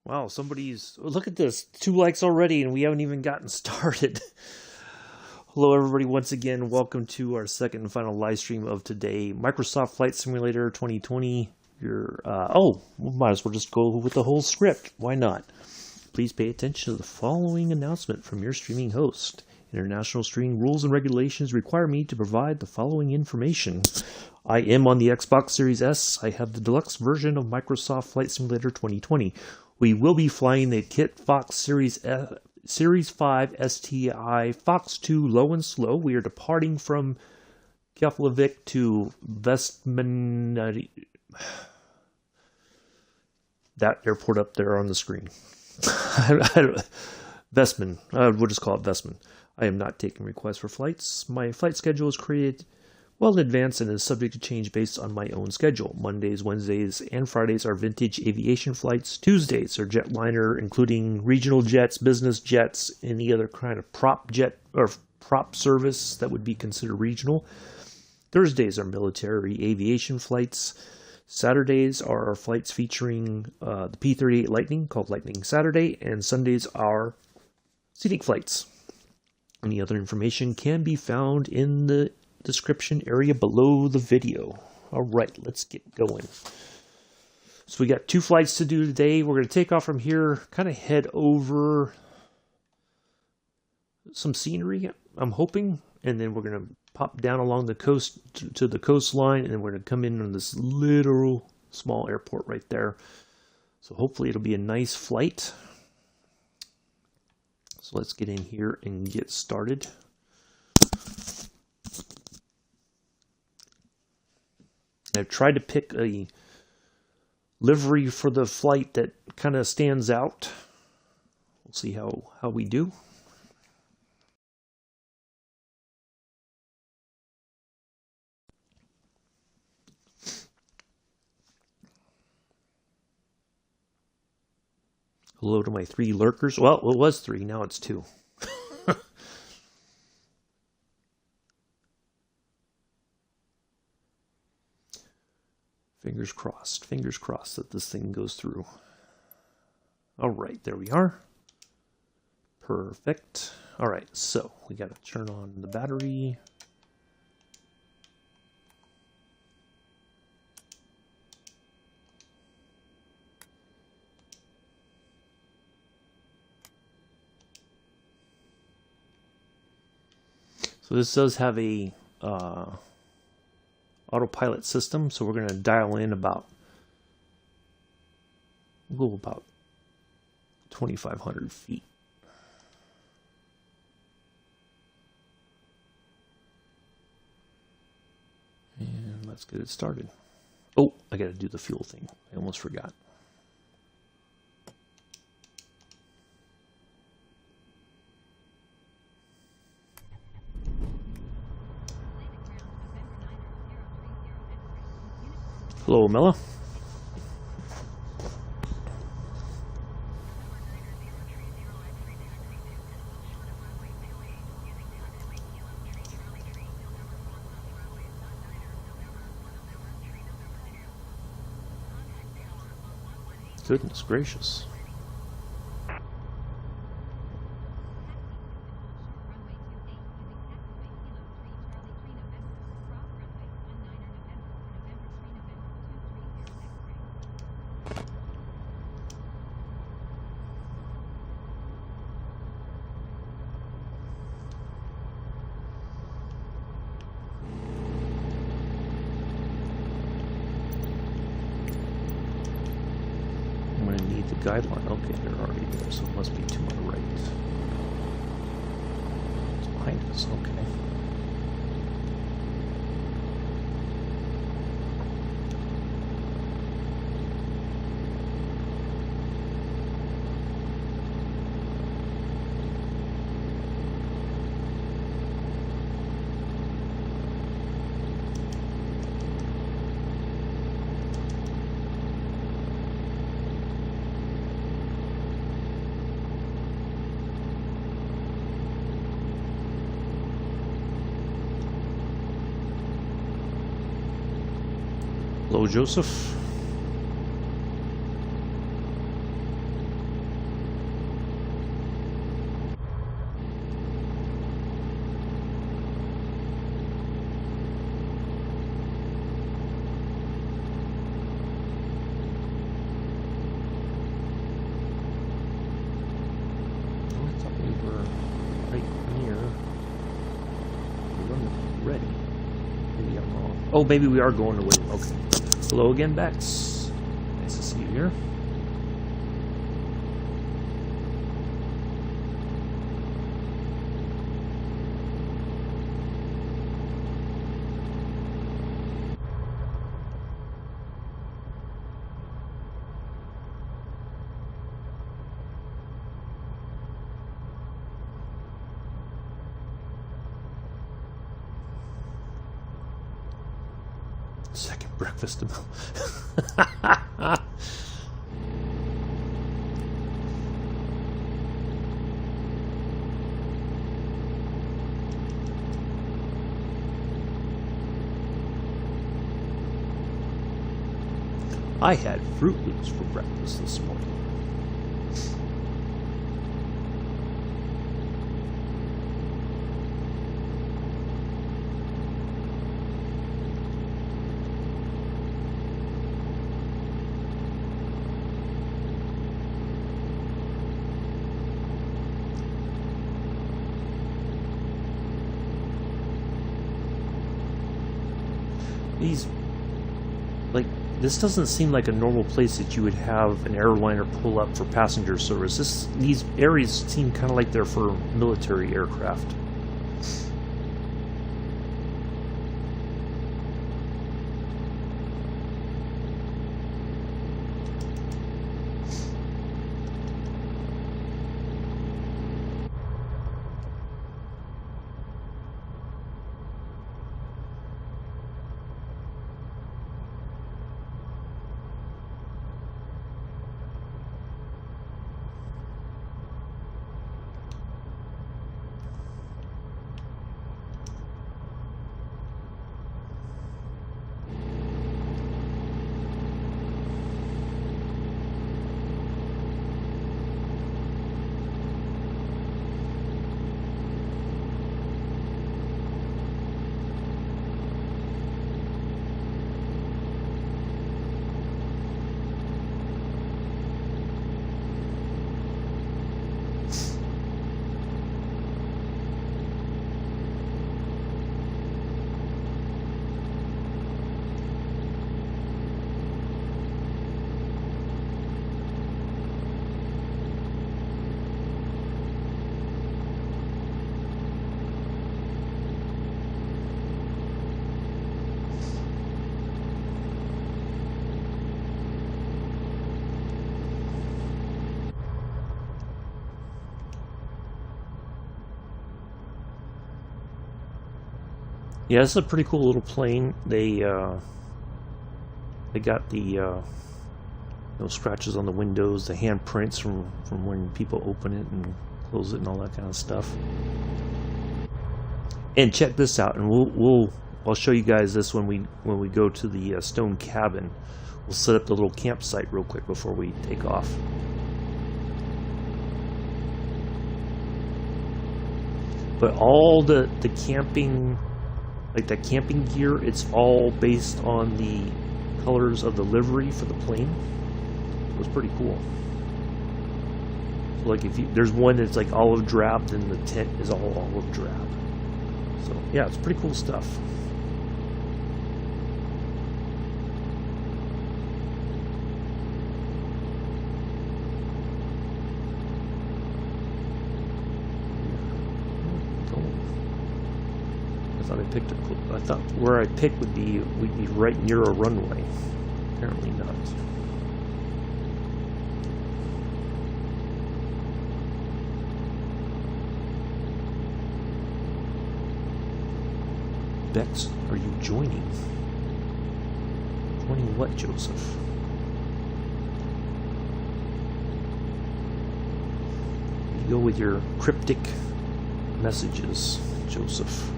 Wow, look at this. 2 likes already, and we haven't even gotten started. Hello, everybody. Once again, welcome to our second and final live stream of today. Microsoft Flight Simulator 2020. We might as well just go with the whole script. Why not? Please pay attention to the following announcement from your streaming host. International streaming rules and regulations require me to provide the following information. I am on the Xbox Series S. I have the deluxe version of Microsoft Flight Simulator 2020. We will be flying the Kitfox Series 5 STI Fox 2 low and slow. We are departing from Keflavik to Vestman. That airport up there on the screen. Vestman. We'll just call it Vestman. I am not taking requests for flights. My flight schedule is created well in advance and is subject to change based on my own schedule. Mondays, Wednesdays, and Fridays are vintage aviation flights. Tuesdays are jetliner, including regional jets, business jets, any other kind of prop jet or prop service that would be considered regional. Thursdays are military aviation flights. Saturdays are flights featuring the P-38 Lightning, called Lightning Saturday, and Sundays are Scenic flights. Any other information can be found in the description area below the video. All right, let's get going. So we got 2 flights to do today. We're going to take off from here, kind of head over some scenery, I'm hoping, and then we're going to pop down along the coast to the coastline, and then we're going to come in on this little small airport right there. So hopefully it'll be a nice flight. So let's get in here and get started. I've tried to pick a livery for the flight that kind of stands out. We'll see how we do. Hello to my 3 lurkers. Well, it was 3, now it's 2. Fingers crossed that this thing goes through. All right, there we are. Perfect. All right, so we got to turn on the battery. So this does have a autopilot system, so we're going to dial in about 2,500 feet. And let's get it started. Oh, I got to do the fuel thing. I almost forgot. Hello, Mela. Goodness gracious. Guideline. Okay, they're already there, so it must be to my right. It's behind us. Okay. Hello, Joseph. thought we were right near the run ready. Maybe I'm wrong. Oh, maybe we are going to win. Okay. Hello again, Bex. Nice to see you here. Second breakfast meal. I had Fruit Loops for breakfast this morning. This doesn't seem like a normal place that you would have an airliner pull up for passenger service. These areas seem kind of like they're for military aircraft. Yeah, this is a pretty cool little plane. They got the those scratches on the windows, the handprints from when people open it and close it, and all that kind of stuff. And check this out, and I'll show you guys this when we go to the stone cabin. We'll set up the little campsite real quick before we take off. But all the camping, like that camping gear, it's all based on the colors of the livery for the plane. It was pretty cool. So like there's one that's like olive drab, then the tent is all olive drab. So yeah, it's pretty cool stuff. I thought where I picked we'd be right near a runway. Apparently not. Bex, are you joining? Joining what, Joseph? You go with your cryptic messages, Joseph.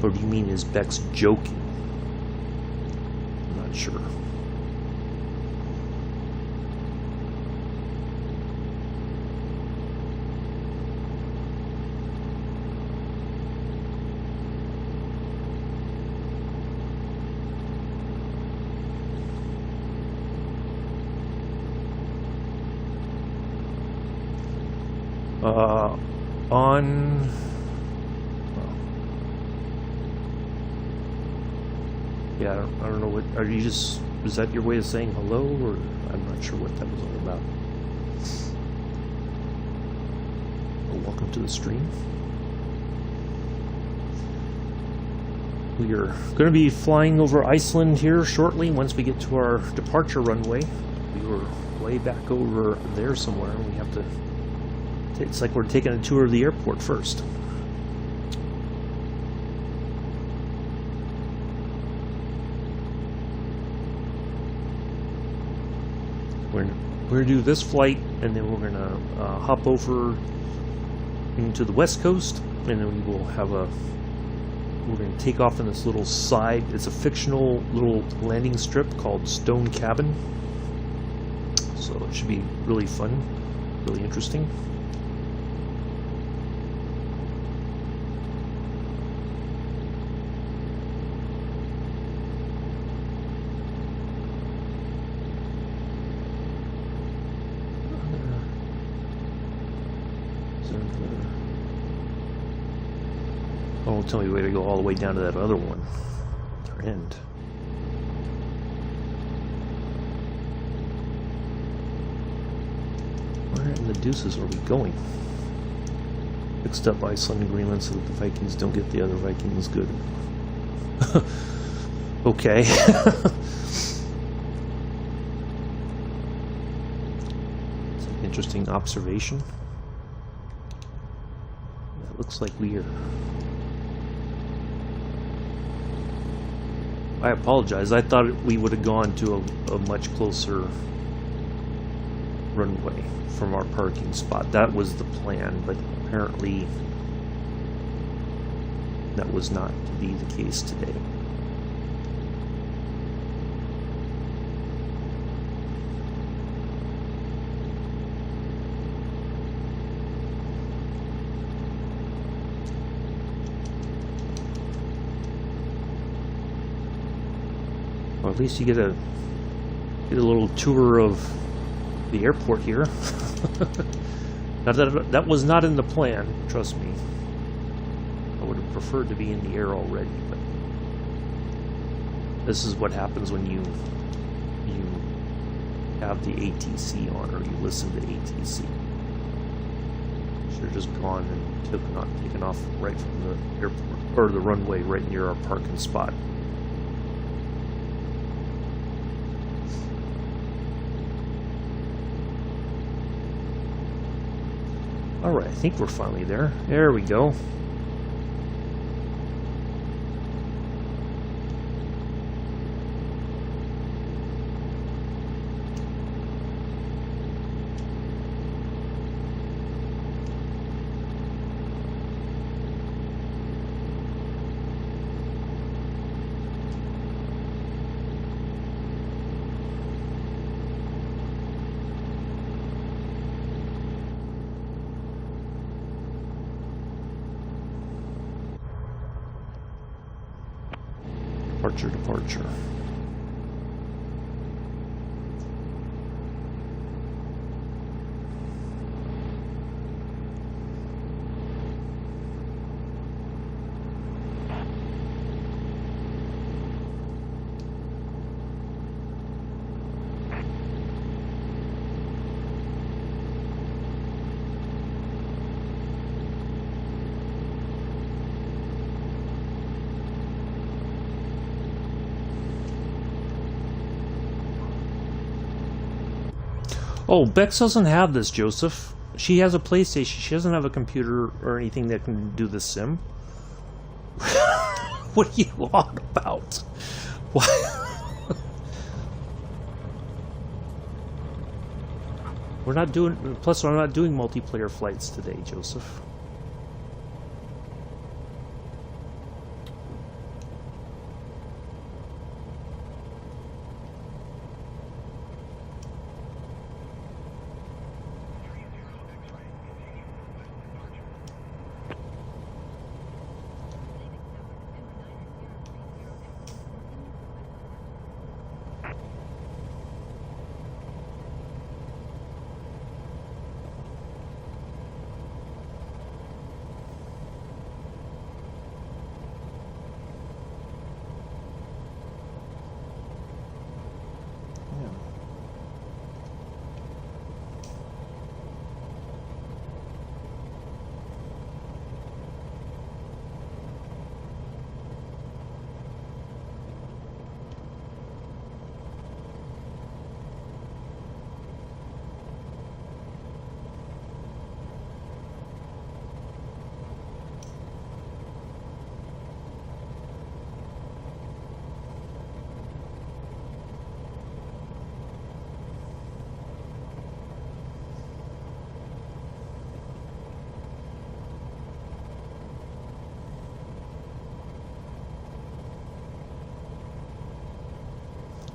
Or do you mean is Bex joking? I'm not sure. On... Yeah, I don't know what... Are you just... Is that your way of saying hello, or... I'm not sure what that was all about. Well, welcome to the stream. We are going to be flying over Iceland here shortly once we get to our departure runway. We were way back over there somewhere, and we have to... It's like we're taking a tour of the airport first. We're going to do this flight, and then we're going to hop over into the west coast, and then we will have a... We're going to take off in this little side. It's a fictional little landing strip called Stone Cabin. So it should be really fun, really interesting. Don't tell me we gotta go all the way down to that other one. Our end. Where in the deuces are we going? Fixed up Iceland and Greenland so that the Vikings don't get the other Vikings good. Okay. It's an interesting observation. It looks like we are... I apologize. I thought we would have gone to a much closer runway from our parking spot. That was the plan, but apparently that was not to be the case today. Well, at least you get a little tour of the airport here. Now that was not in the plan, trust me. I would have preferred to be in the air already, but this is what happens when you have the ATC on, or you listen to ATC. Should have just gone and taken off right from the airport, or the runway right near our parking spot. Alright, I think we're finally there. There we go. Departure. Oh, Bex doesn't have this, Joseph. She has a PlayStation. She doesn't have a computer or anything that can do the sim. What are you on about? What? We're not doing... Plus, I'm not doing multiplayer flights today, Joseph.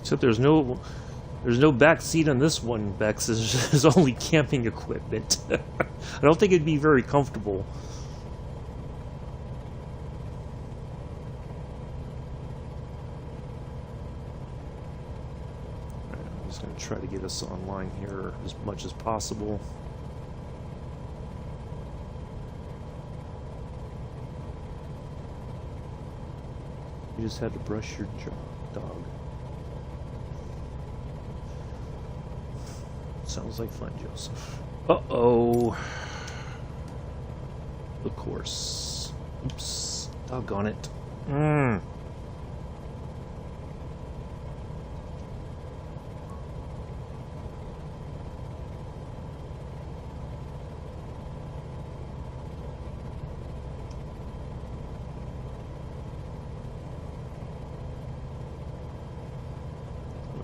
Except there's no back seat on this one, Bex. There's only camping equipment. I don't think it'd be very comfortable. I'm just going to try to get us online here as much as possible. You just had to brush your dog. Sounds like fun, Joseph. Uh-oh. Of course. Oops. Doggone it.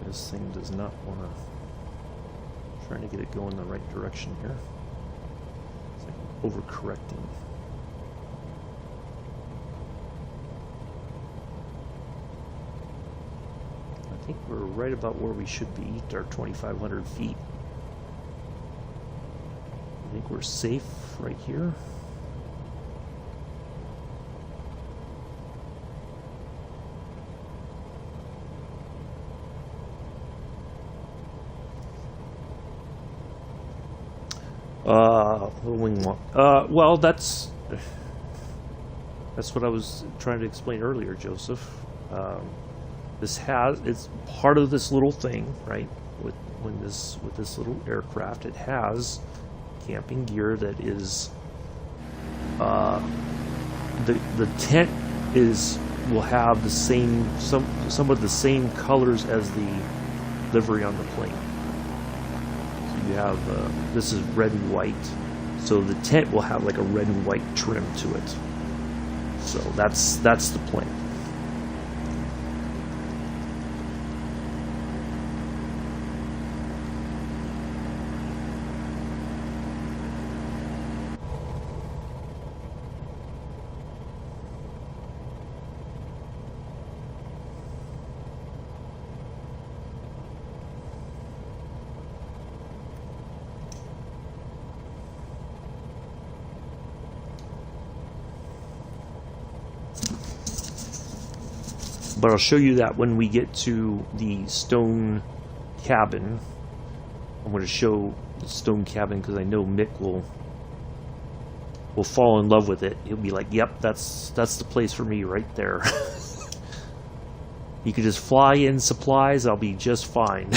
This thing does not want to... Trying to get it going the right direction here. It's like overcorrecting. I think we're right about where we should be at our 2,500 feet. I think we're safe right here. Wing walk. Well, that's what I was trying to explain earlier, Joseph. It's part of this little thing, right? With this little aircraft, it has camping gear that is the tent will have the same some of the same colors as the livery on the plane. You have this is red and white, so the tent will have like a red and white trim to it. So that's the plan. But I'll show you that when we get to the stone cabin. I'm going to show the stone cabin because I know Mick will fall in love with it. He'll be like, "Yep, that's the place for me right there." You could just fly in supplies. I'll be just fine.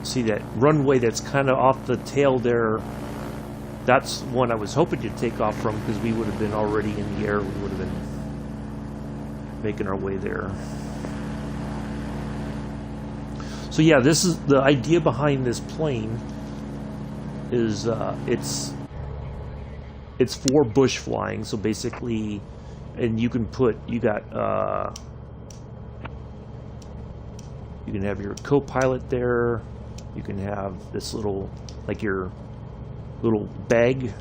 See that runway that's kind of off the tail there? That's one I was hoping to take off from because we would have been already in the air. We would have been making our way there. So yeah, this is the idea behind this plane. Is it's for bush flying. So basically, and you can you can have your co-pilot there. You can have this little, like your little bag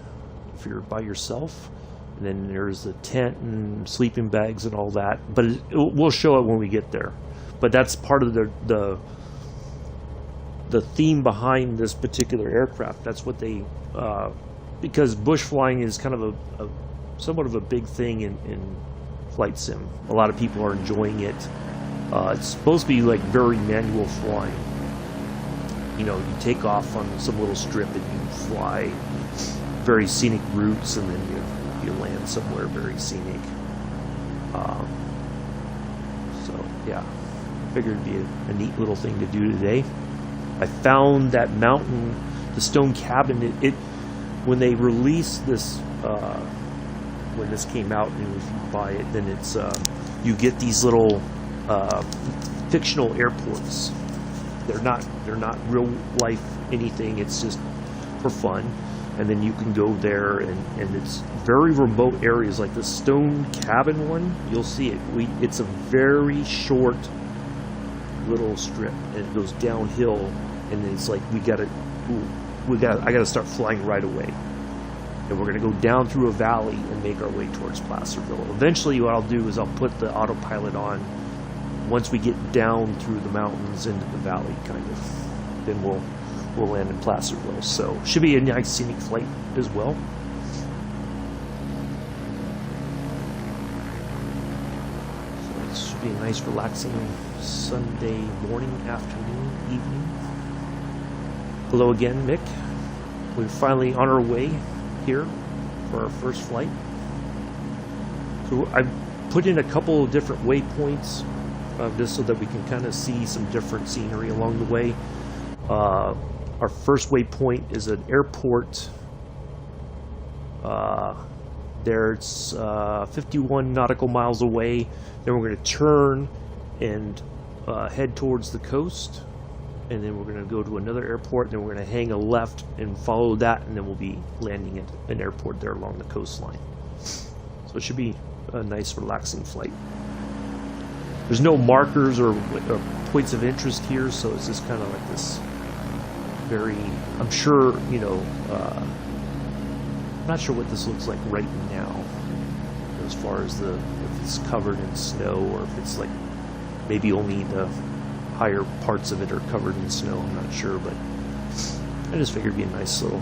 if you're by yourself. And then there's the tent and sleeping bags and all that. But we'll show it when we get there. But that's part of the theme behind this particular aircraft. That's what they, because bush flying is kind of a somewhat of a big thing in flight sim. A lot of people are enjoying it. It's supposed to be like very manual flying. You know, you take off on some little strip and you fly very scenic routes, and then you land somewhere very scenic. So yeah, I figured it'd be a neat little thing to do today. I found that mountain, the stone cabin. It when they released this, when this came out, and if you buy it, then it's you get these little fictional airports. They're not real life anything. It's just for fun. And then you can go there, and it's very remote areas, like the stone cabin one. You'll see it. It's a very short little strip, and it goes downhill, and it's like I gotta start flying right away. And we're gonna go down through a valley and make our way towards Placerville. Eventually, what I'll do is I'll put the autopilot on once we get down through the mountains into the valley, kind of. Then we'll land in Placerville. So should be a nice scenic flight as well. So it should be a nice relaxing Sunday morning, afternoon, evening. Hello again, Mick. We're finally on our way here for our first flight. So I've put in a couple of different waypoints just so that we can kind of see some different scenery along the way. Our first waypoint is an airport. There's 51 nautical miles away. Then we're going to turn and head towards the coast. And then we're going to go to another airport. Then we're going to hang a left and follow that. And then we'll be landing at an airport there along the coastline. So it should be a nice, relaxing flight. There's no markers or points of interest here. So it's just kind of like this very, I'm sure, you know, I'm not sure what this looks like right now as far as if it's covered in snow or if it's like maybe only the higher parts of it are covered in snow. I'm not sure, but I just figured it'd be a nice little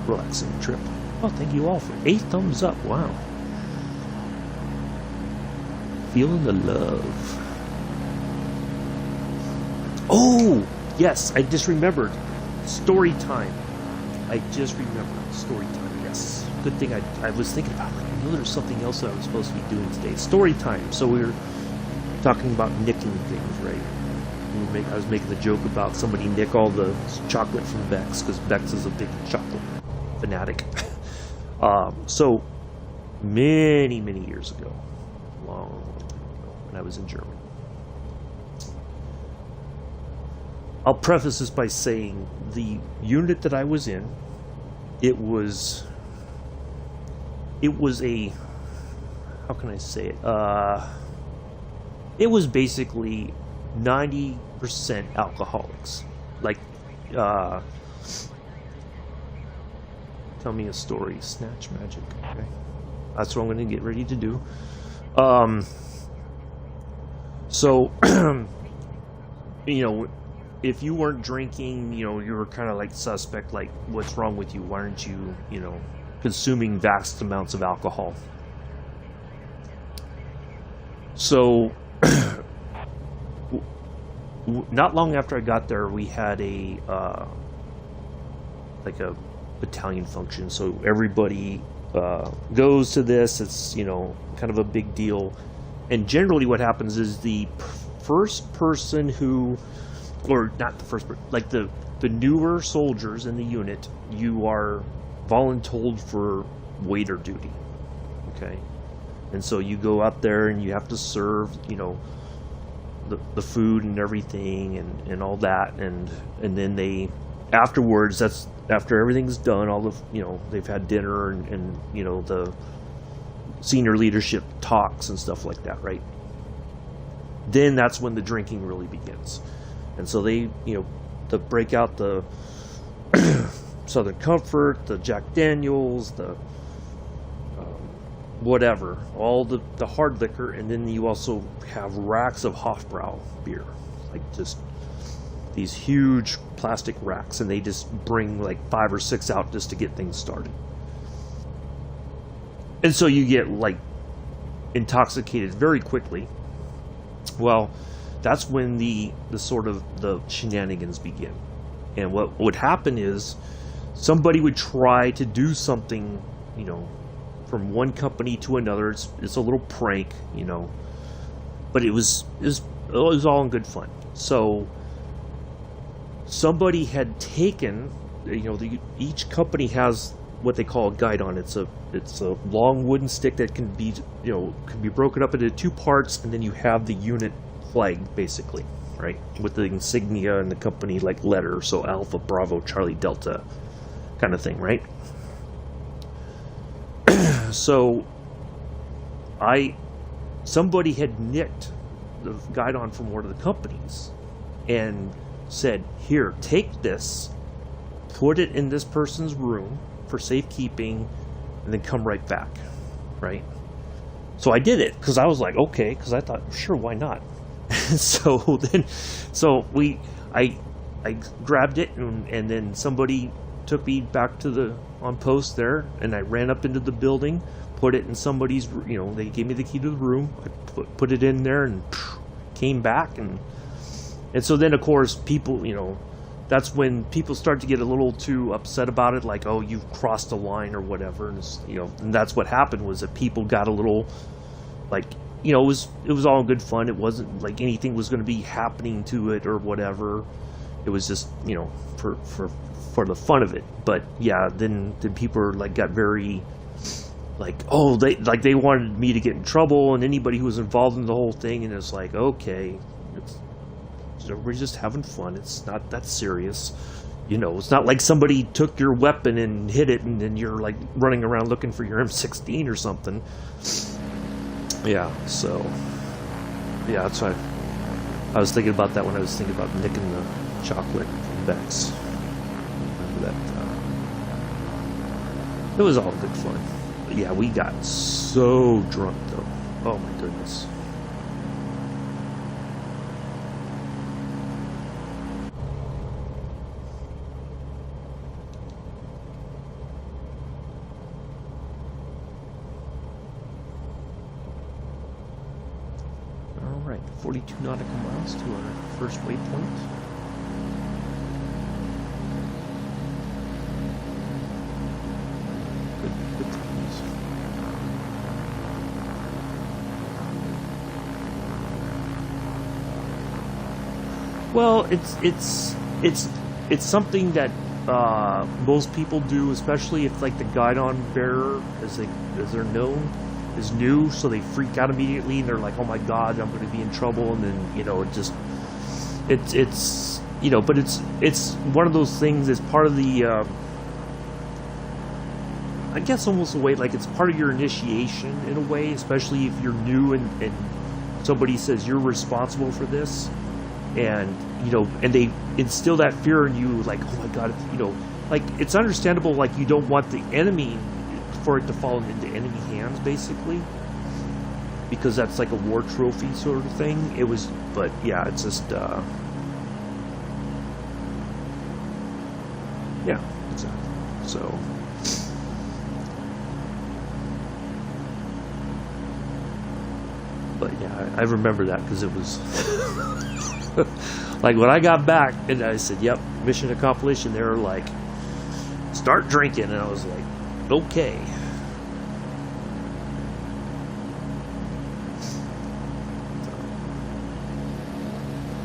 relaxing trip. Oh, thank you all for 8 thumbs up. Wow. Feeling the love. Oh! Yes, I just remembered. Story time. I just remembered. Story time, yes. Good thing I was thinking about, like, I know there's something else that I was supposed to be doing today. Story time. So we were talking about nicking things, right? I was making the joke about somebody nick all the chocolate from Bex, because Bex is a big chocolate fanatic. So, many years ago, long ago, when I was in Germany, I'll preface this by saying the unit that I was in, it was a, how can I say it? It was basically 90% alcoholics. Like, tell me a story. Snatch magic. Okay. That's what I'm going to get ready to do. So, you know, if you weren't drinking, you know, you were kind of like suspect, like, what's wrong with you? Why aren't you, you know, consuming vast amounts of alcohol? So, not long after I got there, we had like a battalion function. So everybody goes to this. It's, you know, kind of a big deal. And generally what happens is the first person who, or not the first person, like the newer soldiers in the unit, you are voluntold for waiter duty. Okay? And so you go out there and you have to serve, you know, the food and everything and all that, and then they afterwards, that's after everything's done, all the, you know, they've had dinner and you know, the senior leadership talks and stuff like that, right? Then that's when the drinking really begins. And so they, you know, break out the Southern Comfort, the Jack Daniels, the whatever, all the hard liquor, and then you also have racks of Hofbrau beer, like just these huge plastic racks, and they just bring like 5 or 6 out just to get things started. And so you get like intoxicated very quickly. Well, that's when the sort of the shenanigans begin. And what would happen is somebody would try to do something, you know, from one company to another. It's a little prank, you know, but it was all in good fun. So somebody had taken, you know, each company has what they call a guidon. It's a long wooden stick that can be, you know, can be broken up into 2 parts, and then you have the unit flag, basically, right? With the insignia and the company like letter, so Alpha, Bravo, Charlie, Delta, kind of thing, right? So somebody had nicked the guidon from one of the companies and said, here, take this, put it in this person's room for safekeeping, and then come right back, right? So I did it because I was like, okay, because I thought, sure, why not? I grabbed it, and then somebody took me back to the on post there, and I ran up into the building, put it in somebody's, they gave me the key to the room, I put it in there, and came back, and so then of course people, that's when people start to get a little too upset about it, like, oh, you've crossed a line or whatever, and that's what happened, was that people got a little, like, it was all good fun. It wasn't like anything was going to be happening to it or whatever. It was just, for the fun of it. But yeah, then people are like, got very like, oh, they wanted me to get in trouble, and anybody who was involved in the whole thing, and it's like, okay, we're just having fun. It's not that serious. It's not like somebody took your weapon and hid it, and then you're like running around looking for your M16 or something. Yeah, so yeah, that's why I was thinking about that when I was thinking about nicking the chocolate from Bex. Remember that? It was all good fun. But yeah, we got so drunk though. Oh my goodness. Alright, 42 nautical miles to our first waypoint. Good times. Well, it's something that most people do, especially if like the guidon bearer, as they're known, is new, so they freak out immediately and they're like, oh my god, I'm going to be in trouble, and then but it's one of those things. It's part of the I guess almost a way, like it's part of your initiation in a way, especially if you're new and somebody says you're responsible for this, and and they instill that fear in you, like, oh my god, like it's understandable, like you don't want the enemy for it to fall into enemy hands, basically, because that's like a war trophy sort of thing. It was, but yeah, it's just yeah, exactly. So but yeah, I remember that because it was like when I got back and I said, yep, mission accomplished, and they were like, start drinking, and I was like, okay.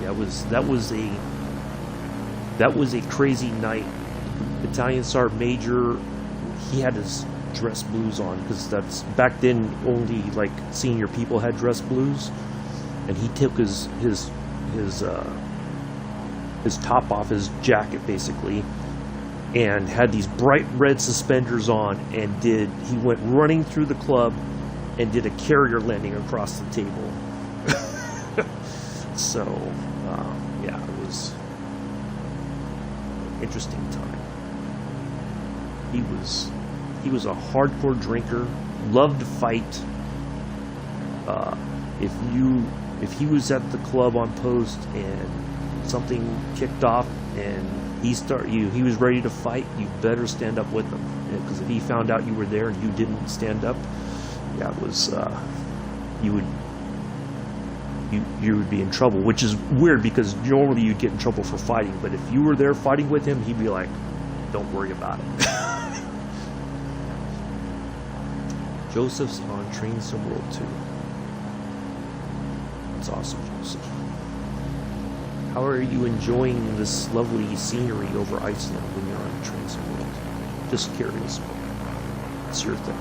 Yeah, that was a crazy night. Battalion Sergeant Major, he had his dress blues on, because that's back then only like senior people had dress blues, and he took his top off, his jacket basically, and had these bright red suspenders on, and he went running through the club and did a carrier landing across the table. So yeah, it was an interesting time. He was a hardcore drinker, loved to fight. If he was at the club on post and something kicked off and he was ready to fight, you better stand up with him, because if he found out you were there and you didn't stand up, yeah, it was you would be in trouble, which is weird because normally you'd get in trouble for fighting, but if you were there fighting with him, he'd be like, don't worry about it. Joseph's on Train Sim World 2. That's awesome, Joseph. How are you enjoying this lovely scenery over Iceland when you're on Train Sim World? Just curious. It's your thing.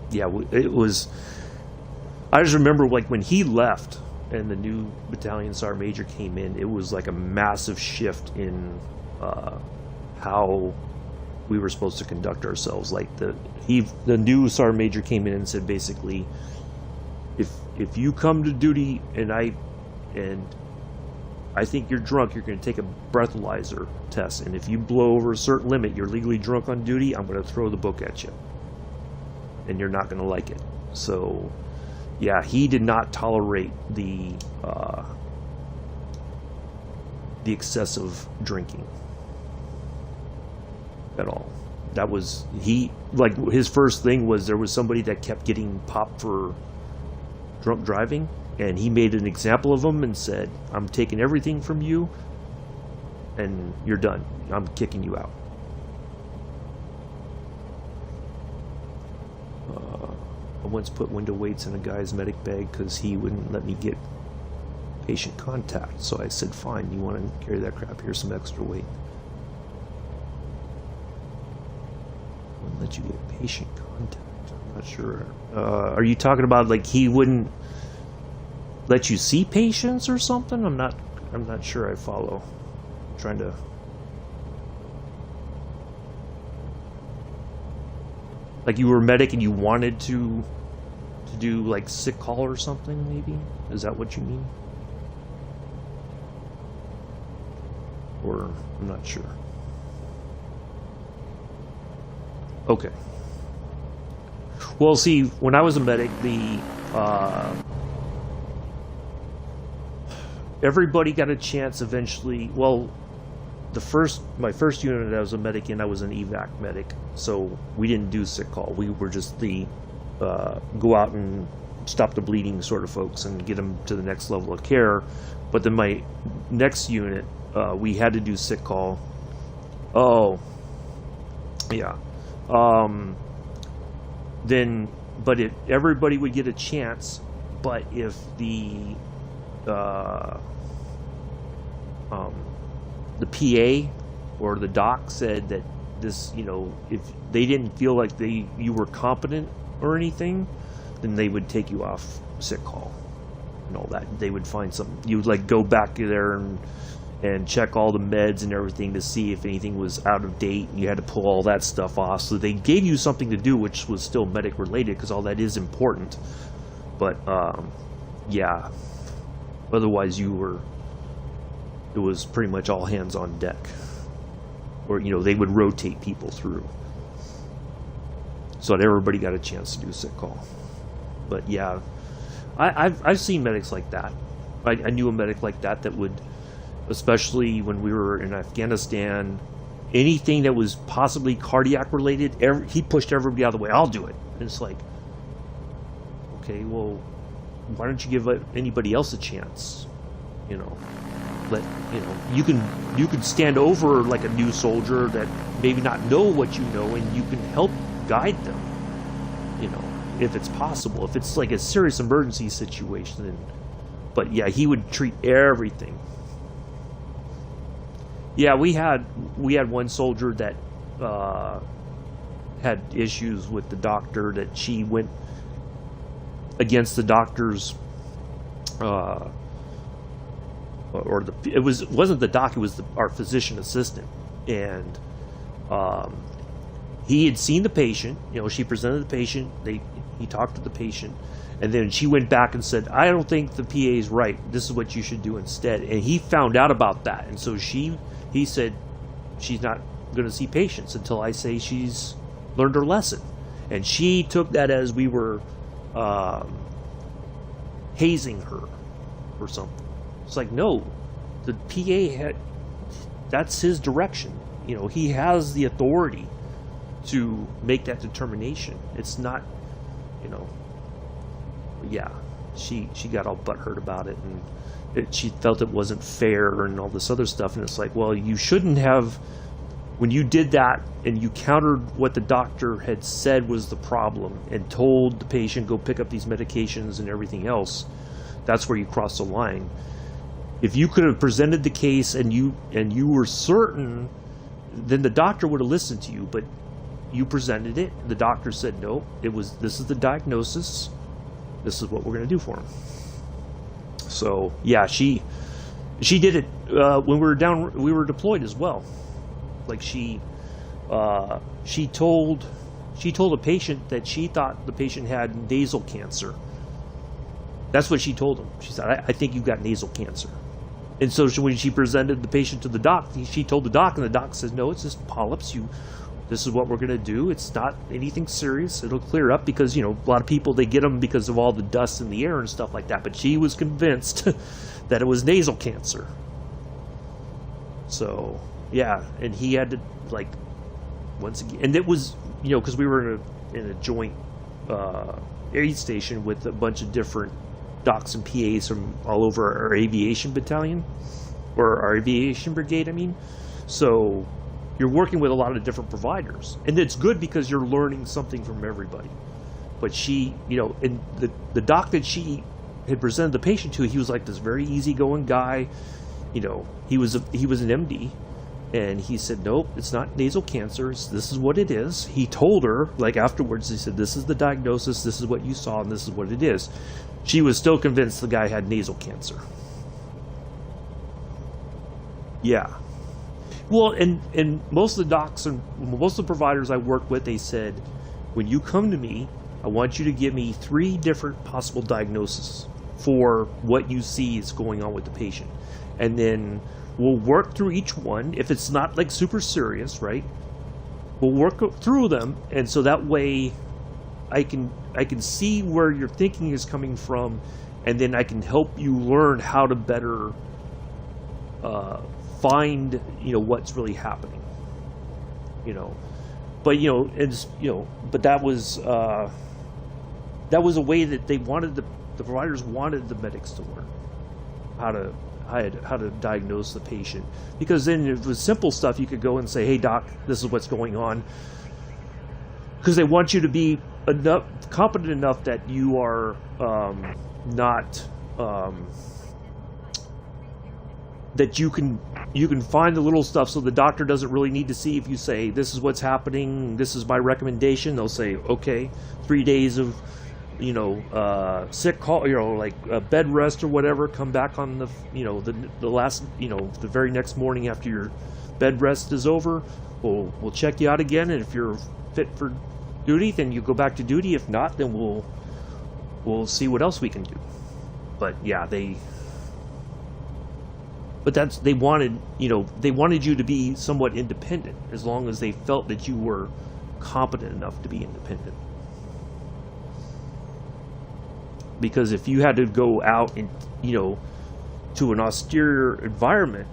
Yeah, it was I just remember, like, when he left and the new battalion sergeant major came in, it was like a massive shift in how we were supposed to conduct ourselves. Like, the new sergeant major came in and said, basically, if you come to duty and I think you're drunk, you're going to take a breathalyzer test, and if you blow over a certain limit, you're legally drunk on duty, I'm going to throw the book at you, and you're not going to like it. So yeah, he did not tolerate the excessive drinking at all. That was, his first thing was there was somebody that kept getting popped for drunk driving, and he made an example of them and said, I'm taking everything from you and you're done. I'm kicking you out. I once put window weights in a guy's medic bag because he wouldn't let me get patient contact. So I said, fine, you want to carry that crap? Here's some extra weight. Wouldn't let you get patient contact. I'm not sure. Are you talking about, like, he wouldn't let you see patients or something? I'm not sure I follow. I'm trying to... Like, you were a medic and you wanted to do, like, sick call or something, maybe? Is that what you mean? Or, I'm not sure. Okay. Well, see, when I was a medic, everybody got a chance eventually. Well, my first unit that I was a medic in, I was an evac medic, so we didn't do sick call. We were just the go out and stop the bleeding sort of folks and get them to the next level of care. But then my next unit, we had to do sick call. Oh, yeah. But if everybody would get a chance, but if the PA or the doc said that this, if they didn't feel like you were competent or anything, then they would take you off sick call and all that. They would find something. You would, like, go back there and check all the meds and everything to see if anything was out of date, and you had to pull all that stuff off. So they gave you something to do, which was still medic related, because all that is important. But yeah, otherwise it was pretty much all hands on deck, or they would rotate people through so that everybody got a chance to do sick call. But yeah, I've seen medics like that. I knew a medic like that would, especially when we were in Afghanistan, anything that was possibly cardiac related, he pushed everybody out of the way. I'll do it. And it's like, okay, well, why don't you give anybody else a chance? You can stand over, like, a new soldier that maybe not know what you know, and you can help guide them, if it's possible, if it's like a serious emergency situation. But yeah, he would treat everything. Yeah, we had one soldier that had issues with the doctor, that she went against the doctor's it wasn't the doc, it was our physician assistant, and he had seen the patient. She presented the patient. He talked to the patient, and then she went back and said, I don't think the PA is right. This is what you should do instead. And he found out about that, and so he said, she's not going to see patients until I say she's learned her lesson. And she took that as we were hazing her or something. It's like, no, the PA that's his direction. He has the authority to make that determination. It's not, yeah, she got all butthurt about it, and she felt it wasn't fair and all this other stuff. And it's like, well, you shouldn't have, when you did that and you countered what the doctor had said was the problem and told the patient, go pick up these medications and everything else, that's where you cross the line. If you could have presented the case and you were certain, then the doctor would have listened to you. But you presented it. The doctor said, no, this is the diagnosis. this is what we're going to do for him. So yeah, she did it when we were deployed as well. Like she told a patient that she thought the patient had nasal cancer. That's what she told him. She said, I think you've got nasal cancer. And so when she presented the patient to the doc, she told the doc, and the doc says, no, it's just polyps. This is what we're going to do. It's not anything serious. It'll clear up, because, a lot of people, they get them because of all the dust in the air and stuff like that. But she was convinced that it was nasal cancer. So, yeah. And he had to, once again, and it was, because we were in a joint aid station with a bunch of different docs and PAs from all over our aviation battalion, or our aviation brigade, I mean. So you're working with a lot of different providers, and it's good because you're learning something from everybody. But she, and the doc that she had presented the patient to, he was like this very easygoing guy. He was an MD, and he said, nope, it's not nasal cancer. This is what it is. He told her, afterwards, he said, this is the diagnosis, this is what you saw, and this is what it is. She was still convinced the guy had nasal cancer. Yeah. Well, and most of the docs and most of the providers I work with, they said, when you come to me, I want you to give me 3 different possible diagnoses for what you see is going on with the patient. And then we'll work through each one. If it's not super serious, right? We'll work through them, and so that way I can see where your thinking is coming from, and then I can help you learn how to better find what's really happening. But but that was a way that they wanted the providers wanted the medics to learn how to diagnose the patient, because then if it was simple stuff, you could go and say, hey doc, this is what's going on, because they want you to be competent enough that you are not that you can find the little stuff, so the doctor doesn't really need to see. If you say, this is what's happening, this is my recommendation, they'll say, okay, 3 days of sick call, bed rest or whatever, come back on the the last, the very next morning after your bed rest is over, we'll check you out again, and if you're fit for duty, then you go back to duty. If not, then we'll see what else we can do. But yeah, they wanted you to be somewhat independent, as long as they felt that you were competent enough to be independent. Because if you had to go out and to an austere environment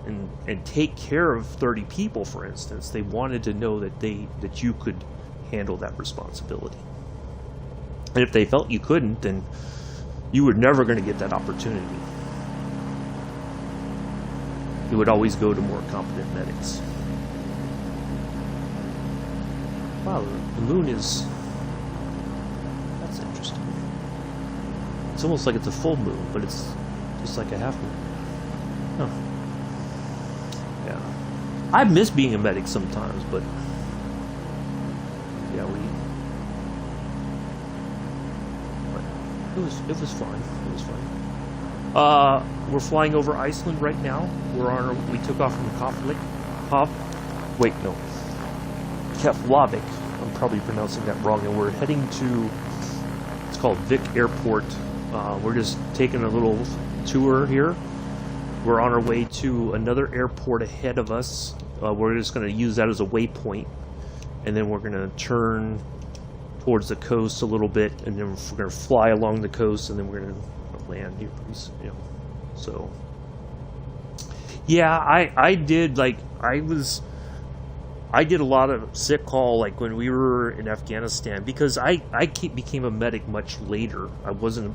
and take care of 30 people, for instance, they wanted to know that you could handle that responsibility. And if they felt you couldn't, then you were never going to get that opportunity. You would always go to more competent medics. Wow, the moon is... that's interesting. It's almost like it's a full moon, but it's just like a half moon. Huh. Yeah. I miss being a medic sometimes, but... yeah, it was fun. It was fun. We're flying over Iceland right now. We took off from Keflavik. I'm probably pronouncing that wrong. And we're heading to, it's called Vik Airport. We're just taking a little tour here. We're on our way to another airport ahead of us. We're just going to use that as a waypoint. And then we're going to turn towards the coast a little bit, and then we're going to fly along the coast, and then we're going to land here. So yeah, I did a lot of sick call when we were in Afghanistan, because I became a medic much later. I wasn't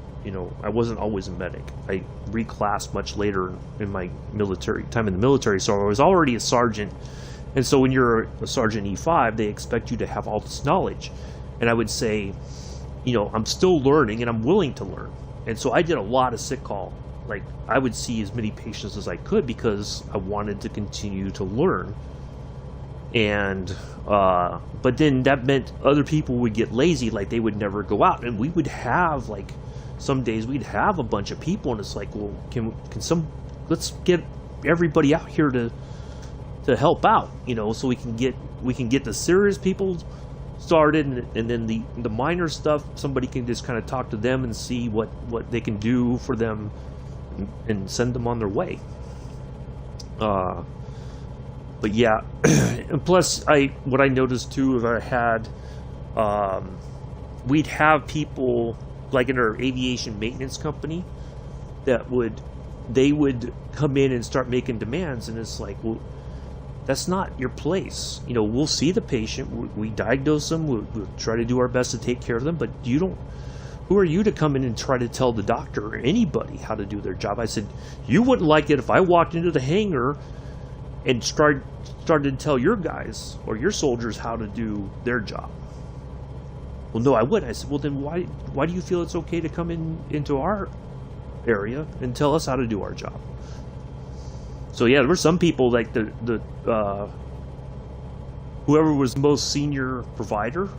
always a medic. I reclassed much later in my military time in the military, so I was already a sergeant. And so when you're a Sergeant E5, they expect you to have all this knowledge. And I would say, I'm still learning, and I'm willing to learn. And so I did a lot of sick call. I would see as many patients as I could, because I wanted to continue to learn. And but then that meant other people would get lazy, they would never go out. And we would have some days we'd have a bunch of people, and it's like, well, let's get everybody out here to help out, so we can get the serious people started, and then the minor stuff, somebody can just kind of talk to them and see what they can do for them, and send them on their way. But yeah, and plus what I noticed too is we'd have people like in our aviation maintenance company they would come in and start making demands, and it's like, well, that's not your place. We'll see the patient, we diagnose them, we'll try to do our best to take care of them, but who are you to come in and try to tell the doctor or anybody how to do their job? I said, you wouldn't like it if I walked into the hangar and started to tell your guys or your soldiers how to do their job. Well, no, I wouldn't. I said, well, then why do you feel it's okay to come into our area and tell us how to do our job? So yeah, there were some people like whoever was most senior provider,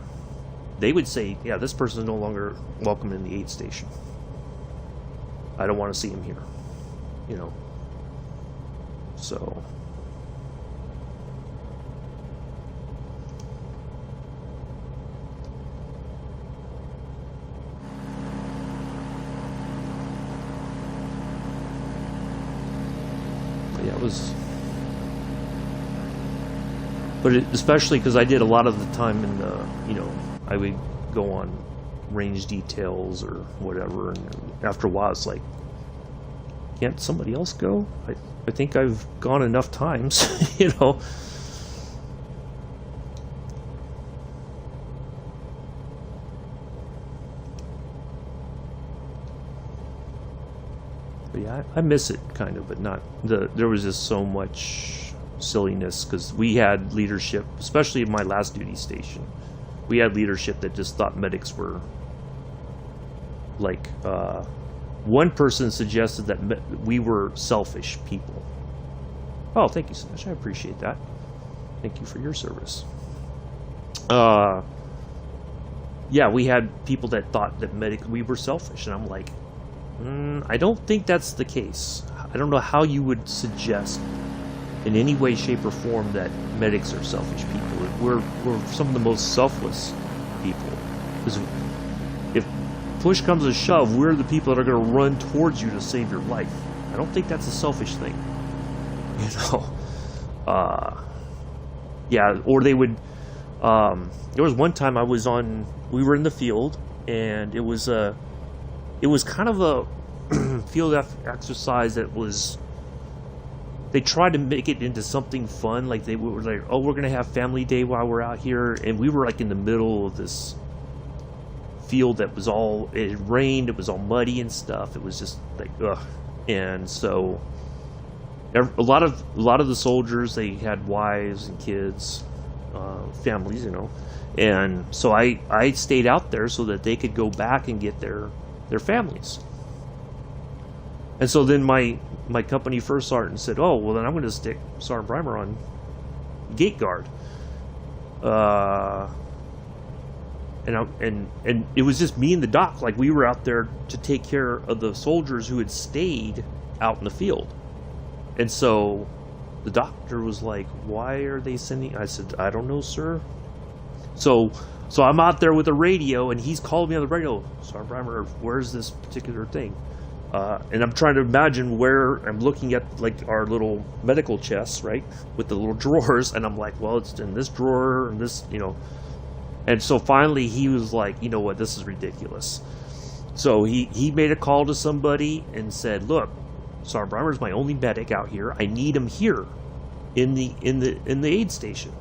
they would say, yeah, this person is no longer welcome in the aid station. I don't want to see him here. So yeah, it was, but especially because I did a lot of the time in the, I would go on range details or whatever, and after a while it's like, can't somebody else go? I think I've gone enough times, But yeah, I miss it kind of, but not there was just so much silliness because we had leadership, especially in my last duty station. We had leadership that just thought medics were like, one person suggested that we were selfish people. Oh, thank you so much. I appreciate that. Thank you for your service. Yeah, we had people that thought that we were selfish, and I'm like, I don't think that's the case. I don't know how you would suggest in any way, shape, or form that medics are selfish people. We're some of the most selfless people. Because if push comes to shove, we're the people that are going to run towards you to save your life. I don't think that's a selfish thing. Yeah, or they would, there was one time we were in the field, and it was kind of a field exercise that was, they tried to make it into something fun, like they were like, oh, we're going to have family day while we're out here, and we were like in the middle of this field that was it rained, it was all muddy and stuff, it was just like, ugh. And so a lot of the soldiers, they had wives and kids, families, and so I stayed out there so that they could go back and get their families. And so then my company first sergeant said, oh, well, then I'm going to stick Sergeant Breimer on gate guard. And it was just me and the doc. Like, we were out there to take care of the soldiers who had stayed out in the field. And so the doctor was like, why are they sending? I said, I don't know, sir. So I'm out there with a radio, and he's called me on the radio, Sergeant Breimer, where's this particular thing? And I'm trying to imagine where I'm looking at, like, our little medical chests, right, with the little drawers, and I'm like, well, it's in this drawer, and this, And so finally he was like, you know what, this is ridiculous. So he made a call to somebody and said, look, Sergeant Breimer's my only medic out here. I need him here in the aid station.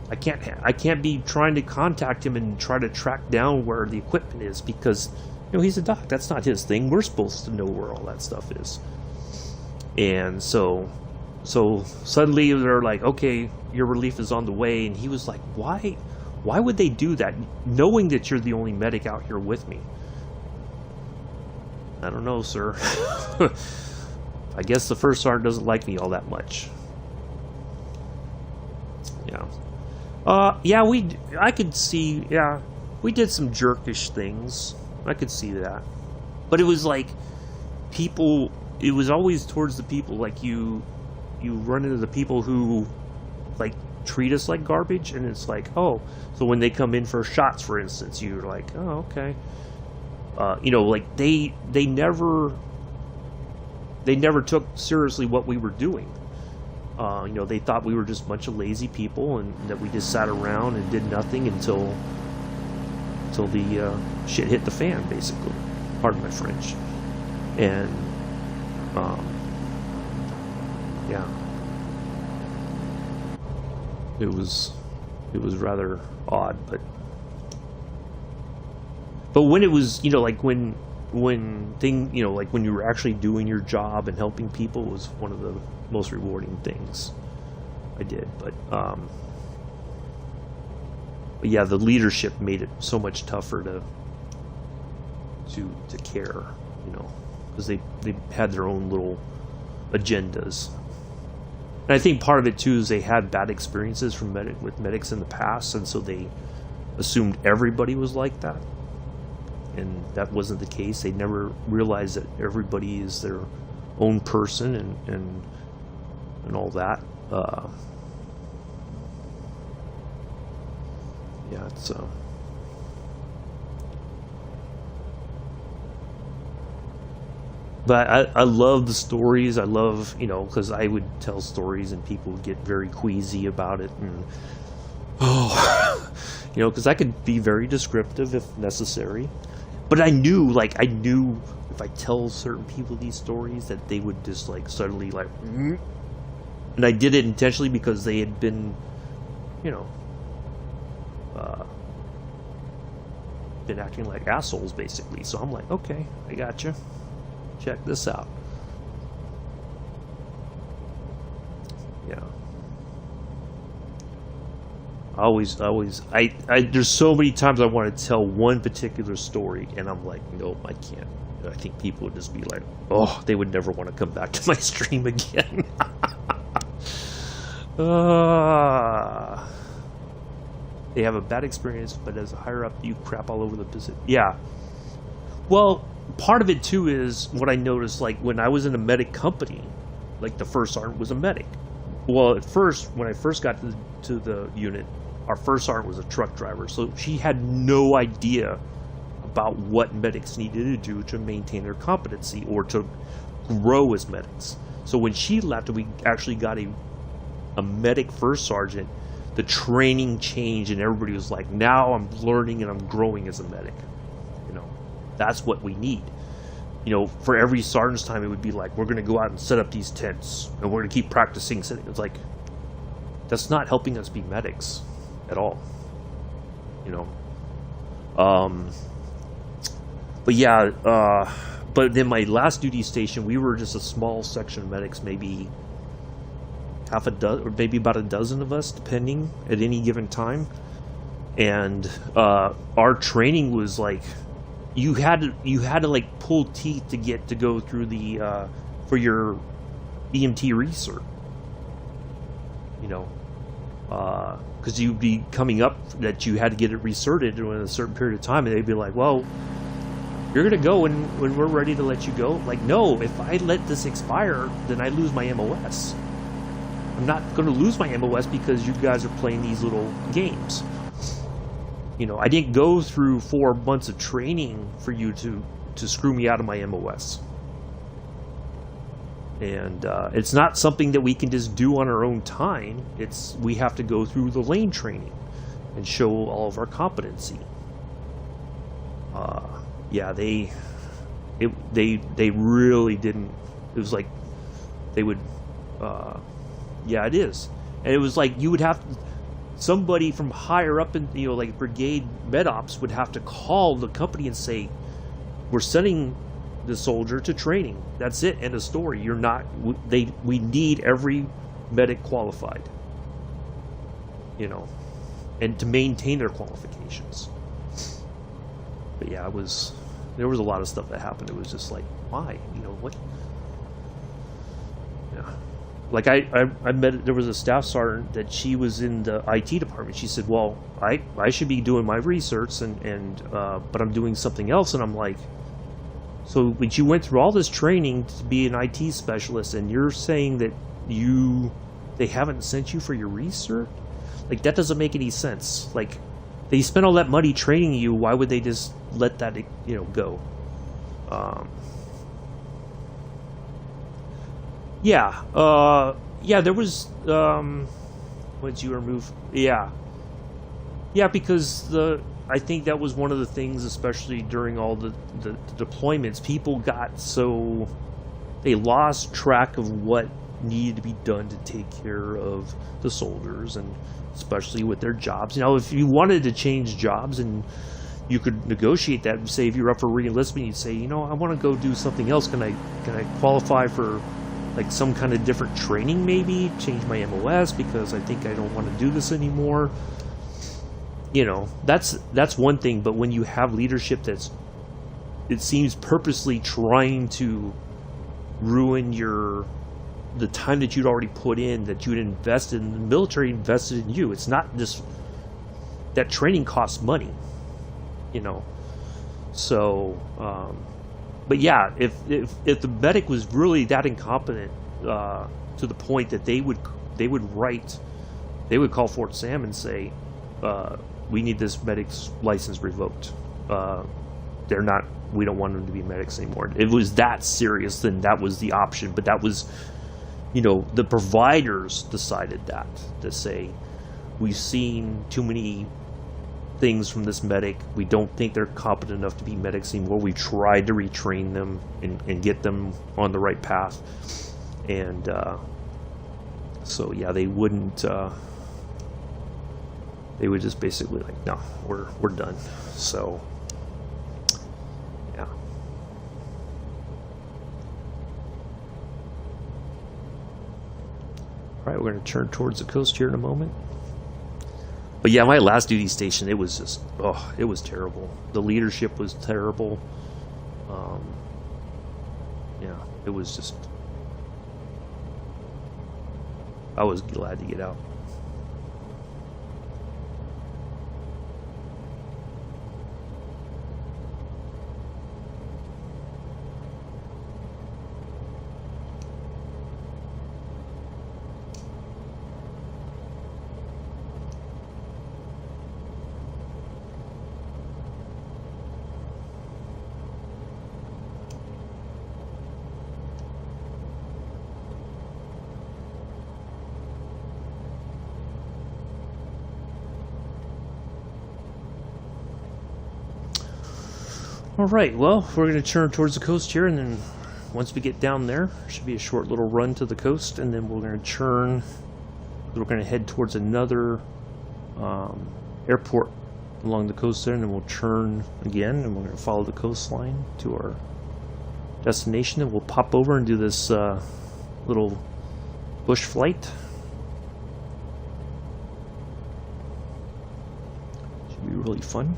I can't be trying to contact him and try to track down where the equipment is, because he's a doc. That's not his thing. We're supposed to know where all that stuff is. And so suddenly they're like, okay, your relief is on the way. And he was like, why would they do that, knowing that you're the only medic out here with me? I don't know, sir. I guess the first sergeant doesn't like me all that much. Yeah. I could see, yeah, we did some jerkish things. I could see that. But it was like people. It was always towards the people. Like you run into the people who like treat us like garbage, and it's like, oh, so when they come in for shots, for instance, you're like, oh, okay. You know, like they never took seriously what we were doing. You know, they thought we were just a bunch of lazy people, and that we just sat around and did nothing until the shit hit the fan, basically. Pardon my French. And yeah, it was rather odd, but when it was, you know, like when you know, like when you were actually doing your job and helping people, was one of the most rewarding things I did. But yeah, the leadership made it so much tougher to care, you know, because they had their own little agendas. And I think part of it too is they had bad experiences with medics in the past, and so they assumed everybody was like that. And that wasn't the case. They never realized that everybody is their own person and all that. Yeah, it's but I love the stories. I love, you know, because I would tell stories and people would get very queasy about it, and you know, because I could be very descriptive if necessary. But I knew if I tell certain people these stories that they would just like suddenly like, and I did it intentionally because they had been, you know, been acting like assholes basically. So I'm like, okay, I got you. Check this out. Yeah. There's so many times I want to tell one particular story, and I'm like, nope, I can't. I think people would just be like, oh, they would never want to come back to my stream again. They have a bad experience, but as a higher up, you crap all over the position. Yeah. Well, part of it too is what I noticed, like when I was in a medic company, like the first sergeant was a medic. Well, at first, when I first got to the unit, our first sergeant was a truck driver, so she had no idea about what medics needed to do to maintain their competency or to grow as medics. So when she left and we actually got a medic first sergeant, the training changed and everybody was like, now I'm learning and I'm growing as a medic. You know, that's what we need. You know, for every sergeant's time, it would be like, we're going to go out and set up these tents and we're going to keep practicing. It's like, that's not helping us be medics at all. You know? But yeah, but then my last duty station, we were just a small section of medics, maybe half a dozen, or maybe about a dozen of us, depending, at any given time. And our training was like, you had to like pull teeth to go through the for your EMT recert. You know, because you'd be coming up that you had to get it recerted in a certain period of time, and they'd be like, well, you're gonna go when we're ready to let you go. Like, no, if I let this expire, then I lose my MOS. I'm not gonna lose my MOS because you guys are playing these little games. You know, I didn't go through 4 months of training for you to screw me out of my MOS. And it's not something that we can just do on our own time. We have to go through the lane training and show all of our competency. Yeah, they really didn't. It was like they would. Yeah, it is, and it was like you would have to. Somebody from higher up in, you know, like brigade med ops would have to call the company and say, we're sending the soldier to training. That's it. End of story. You're not, we need every medic qualified, you know, and to maintain their qualifications. But yeah, there was a lot of stuff that happened. It was just like, why? You know, what? Yeah. Like I met, there was a staff sergeant that she was in the IT department. She said, well, I should be doing my research but I'm doing something else. And I'm like, So, but you went through all this training to be an IT specialist, and you're saying that they haven't sent you for your research? Like, that doesn't make any sense. Like, they spent all that money training you. Why would they just let that, go? Yeah, there was, once you remove, yeah, because I think that was one of the things, especially during all the deployments, people got so, they lost track of what needed to be done to take care of the soldiers, and especially with their jobs. If you wanted to change jobs and you could negotiate that, and say if you're up for re-enlistment, you'd say, I want to go do something else. Can I qualify for like some kind of different training, maybe change my MOS because I think I don't want to do this anymore? That's one thing. But when you have leadership it seems purposely trying to ruin the time that you'd already put in, that you'd invested in, the military invested in you. It's not just that training costs money, so but yeah, if the medic was really that incompetent to the point that they would call Fort Sam and say, we need this medic's license revoked. We don't want them to be medics anymore. If it was that serious, then that was the option. But that was, the providers decided that, to say, we've seen too many things from this medic. We don't think they're competent enough to be medics anymore. We tried to retrain them and get them on the right path. And so, yeah, they wouldn't... they would just basically like, no, we're done. So, yeah. All right, we're going to turn towards the coast here in a moment. But yeah, my last duty station, it was just, it was terrible. The leadership was terrible. Yeah, it was just, I was glad to get out. Alright, well, we're going to turn towards the coast here, and then once we get down there, should be a short little run to the coast, and then we're going to turn, we're going to head towards another airport along the coast there, and then we'll turn again, and we're going to follow the coastline to our destination, and we'll pop over and do this little bush flight. Should be really fun.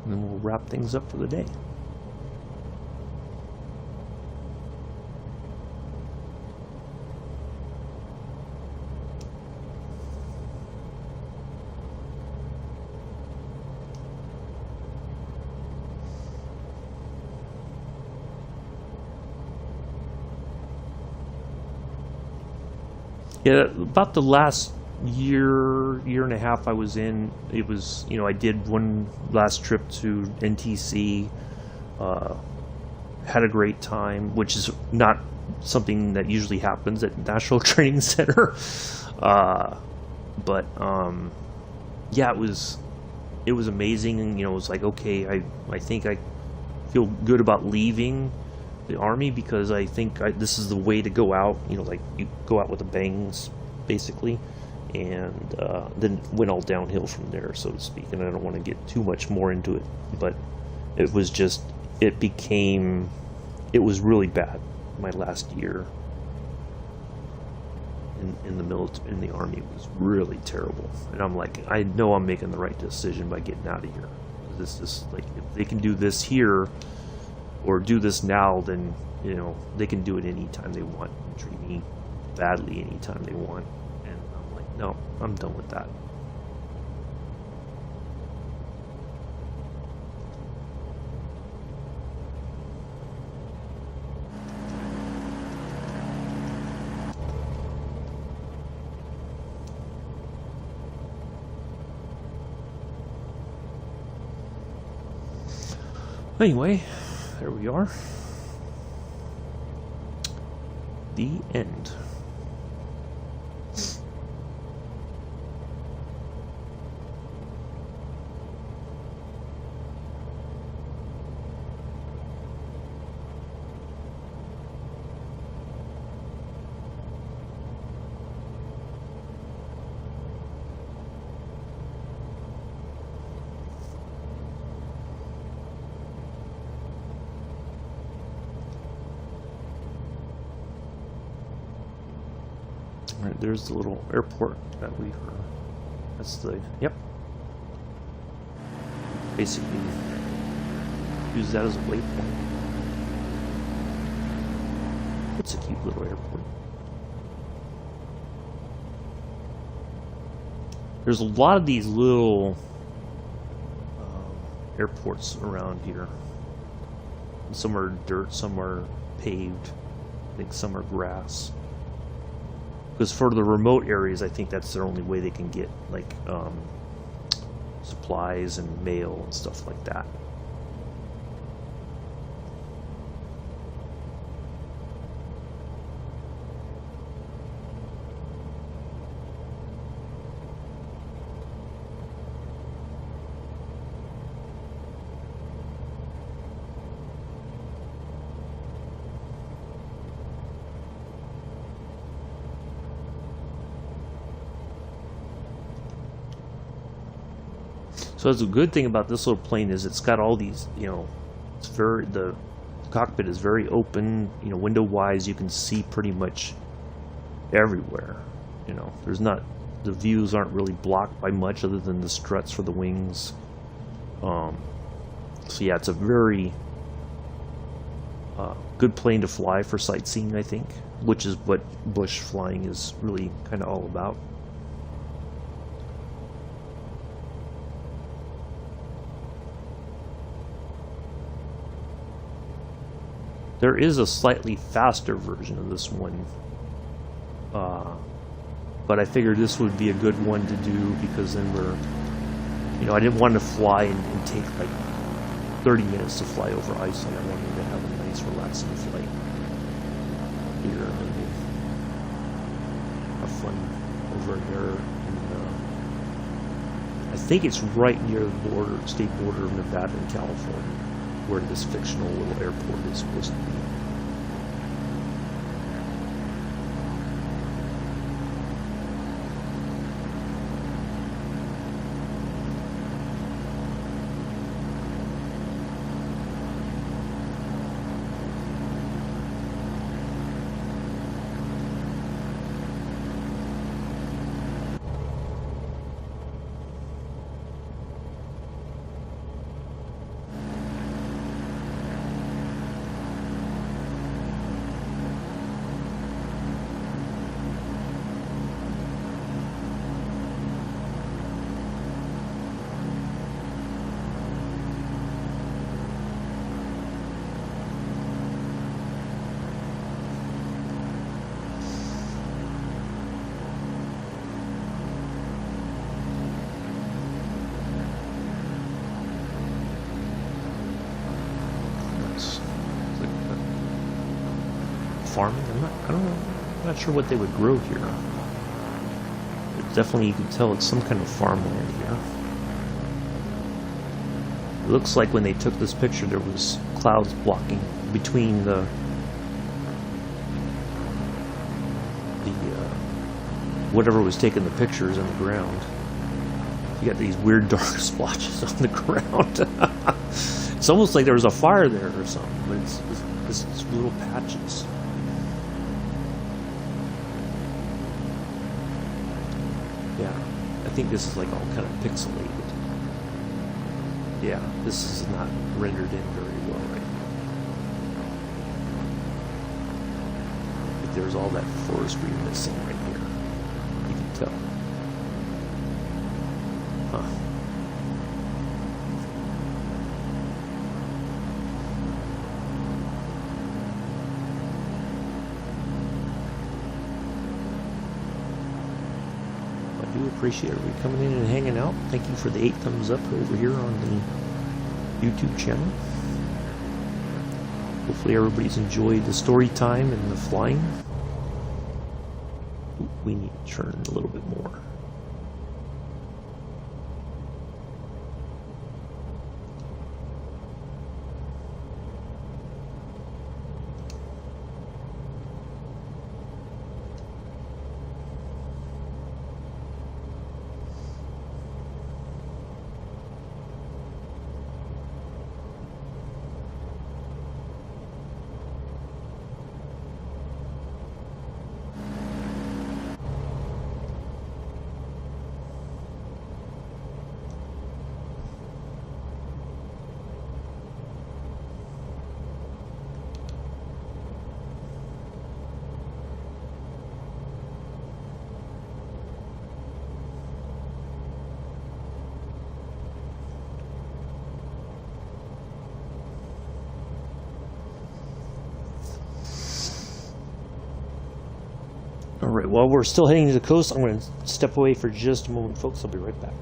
And then we'll wrap things up for the day. Yeah, about the last year and a half I was in, it was, I did one last trip to NTC, had a great time, which is not something that usually happens at National Training Center, but yeah, it was amazing, and it was like, okay, I think I feel good about leaving the Army, because I think this is the way to go out, like you go out with the bangs basically, and then went all downhill from there, so to speak. And I don't want to get too much more into it, but it was just, it was really bad. My last year in the Army was really terrible, and I'm like, I know I'm making the right decision by getting out of here. This is like, if they can do this here or do this now, then they can do it anytime they want and treat me badly anytime they want. And I'm like, no, I'm done with that. Anyway, there we are. The end. Alright, there's the little airport that we were. That's the. Yep. Basically, use that as a waypoint. It's a cute little airport. There's a lot of these little airports around here. Some are dirt, some are paved. I think some are grass. Because for the remote areas, I think that's their only way they can get, like, supplies and mail and stuff like that. So that's a good thing about this little plane is it's got all these, you know, it's very, the cockpit is very open, you know, window wise, you can see pretty much everywhere. You know, there's not, the views aren't really blocked by much other than the struts for the wings. So yeah, it's a very good plane to fly for sightseeing, I think, which is what bush flying is really kind of all about. There is a slightly faster version of this one, but I figured this would be a good one to do because then we're, you know, I didn't want to fly and take like 30 minutes to fly over Iceland. I wanted to have a nice relaxing flight here and maybe have fun over there. And, I think it's right near the border, state border of Nevada and California, where this fictional little airport is supposed to be. Farming. I'm not sure what they would grow here. But definitely, you can tell it's some kind of farmland here. It looks like when they took this picture, there was clouds blocking between the whatever was taking the pictures on the ground. You got these weird dark splotches on the ground. It's almost like there was a fire there or something, but it's little patches. Yeah, I think this is like all kind of pixelated. Yeah, this is not rendered in very well right now. But there's all that forestry missing right here. You can tell. Huh. Appreciate everybody coming in and hanging out. Thank you for the 8 thumbs up over here on the YouTube channel. Hopefully everybody's enjoyed the story time and the flying. Ooh, we need to turn a little bit more. Alright, while we're still heading to the coast, I'm going to step away for just a moment, folks. I'll be right back.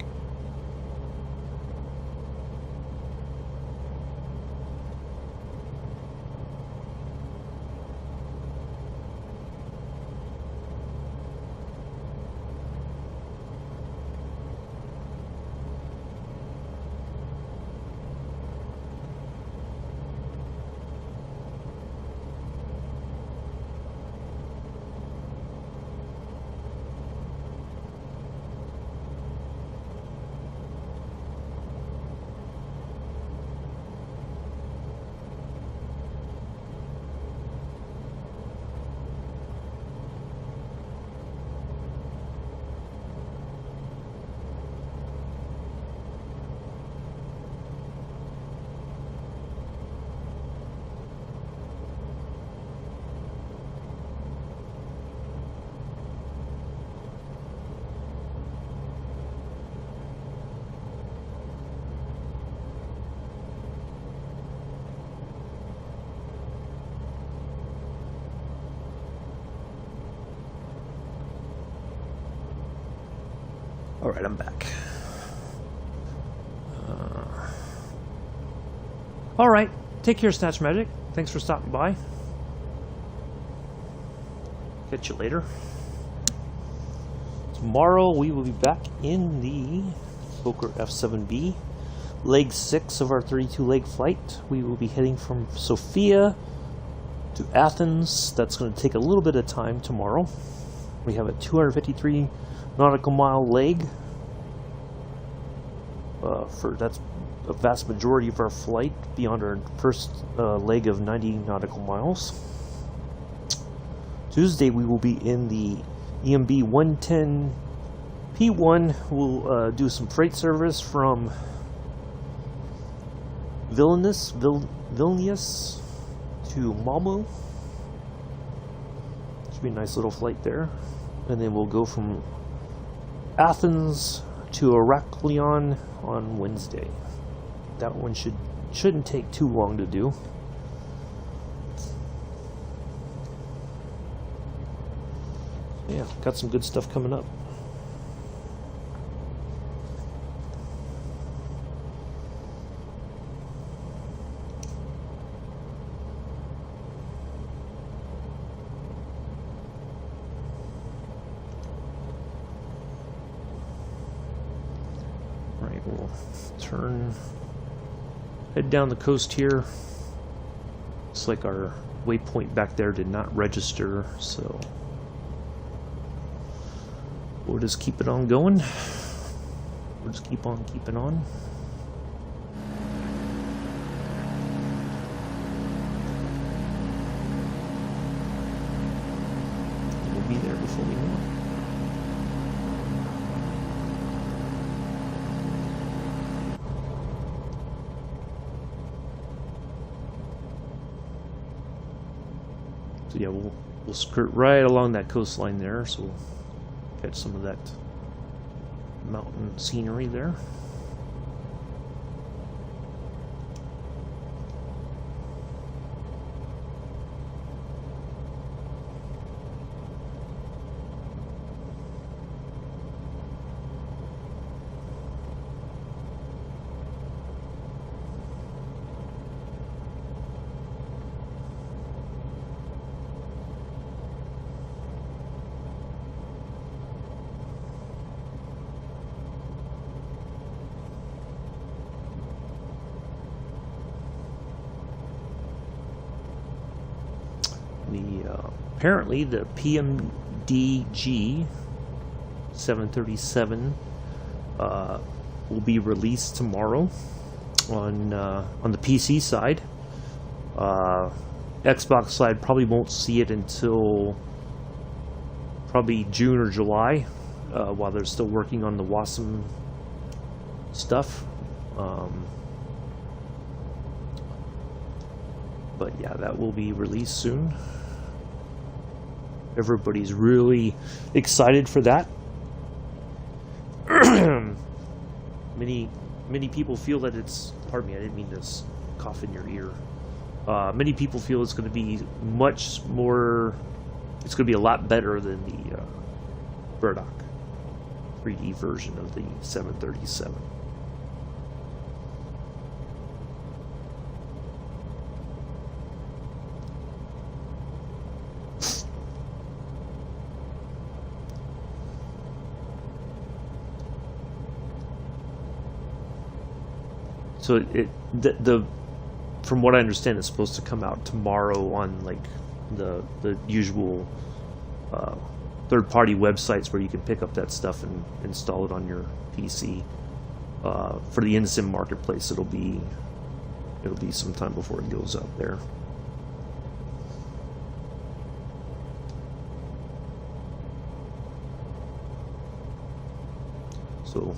Alright, I'm back. Alright, take care, Snatch Magic. Thanks for stopping by. Catch you later. Tomorrow we will be back in the Fokker F7B, leg 6 of our 32-leg flight. We will be heading from Sofia to Athens. That's going to take a little bit of time tomorrow. We have a 253 nautical mile leg. That's a vast majority of our flight beyond our first leg of 90 nautical miles. Tuesday we will be in the EMB 110 P1. We'll do some freight service from Vilnius to Malmo. Should be a nice little flight there. And then we'll go from Athens to Heraklion on Wednesday. That one shouldn't take too long to do. Yeah, got some good stuff coming up. We'll head down the coast here. Looks like our waypoint back there did not register, so we'll just keep it on going. We'll just keep on keeping on. We'll be there before we know it. So yeah, we'll skirt right along that coastline there, so we'll catch some of that mountain scenery there. apparently the PMDG 737 will be released tomorrow on the PC side. Xbox side probably won't see it until probably June or July, while they're still working on the WASM stuff. But yeah, that will be released soon. Everybody's really excited for that. Many people feel that it's, pardon me, I didn't mean to cough in your ear. Many people feel it's going to be much more, it's going to be a lot better than the Burdock 3D version of the 737. So from what I understand, it's supposed to come out tomorrow on like the usual third-party websites where you can pick up that stuff and install it on your PC. For the InSim marketplace, it'll be some time before it goes up there. So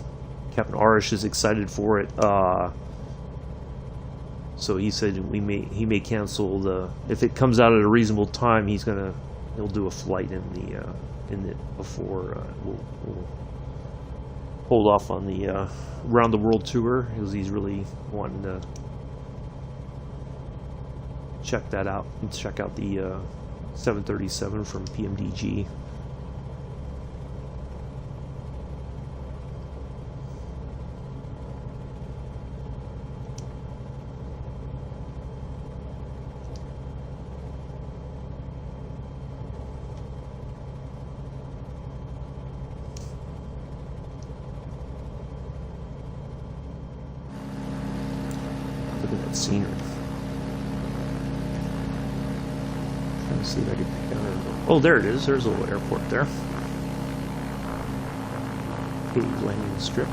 Captain Arish is excited for it. So he said he may cancel if it comes out at a reasonable time. He'll do a flight in it before we'll hold off on the around the world tour, because he's really wanting to check that out and check out the 737 from PMDG. Look at that scenery. Trying to see if I can pick out there. Oh, there it is. There's a little airport there. Paved landing strip.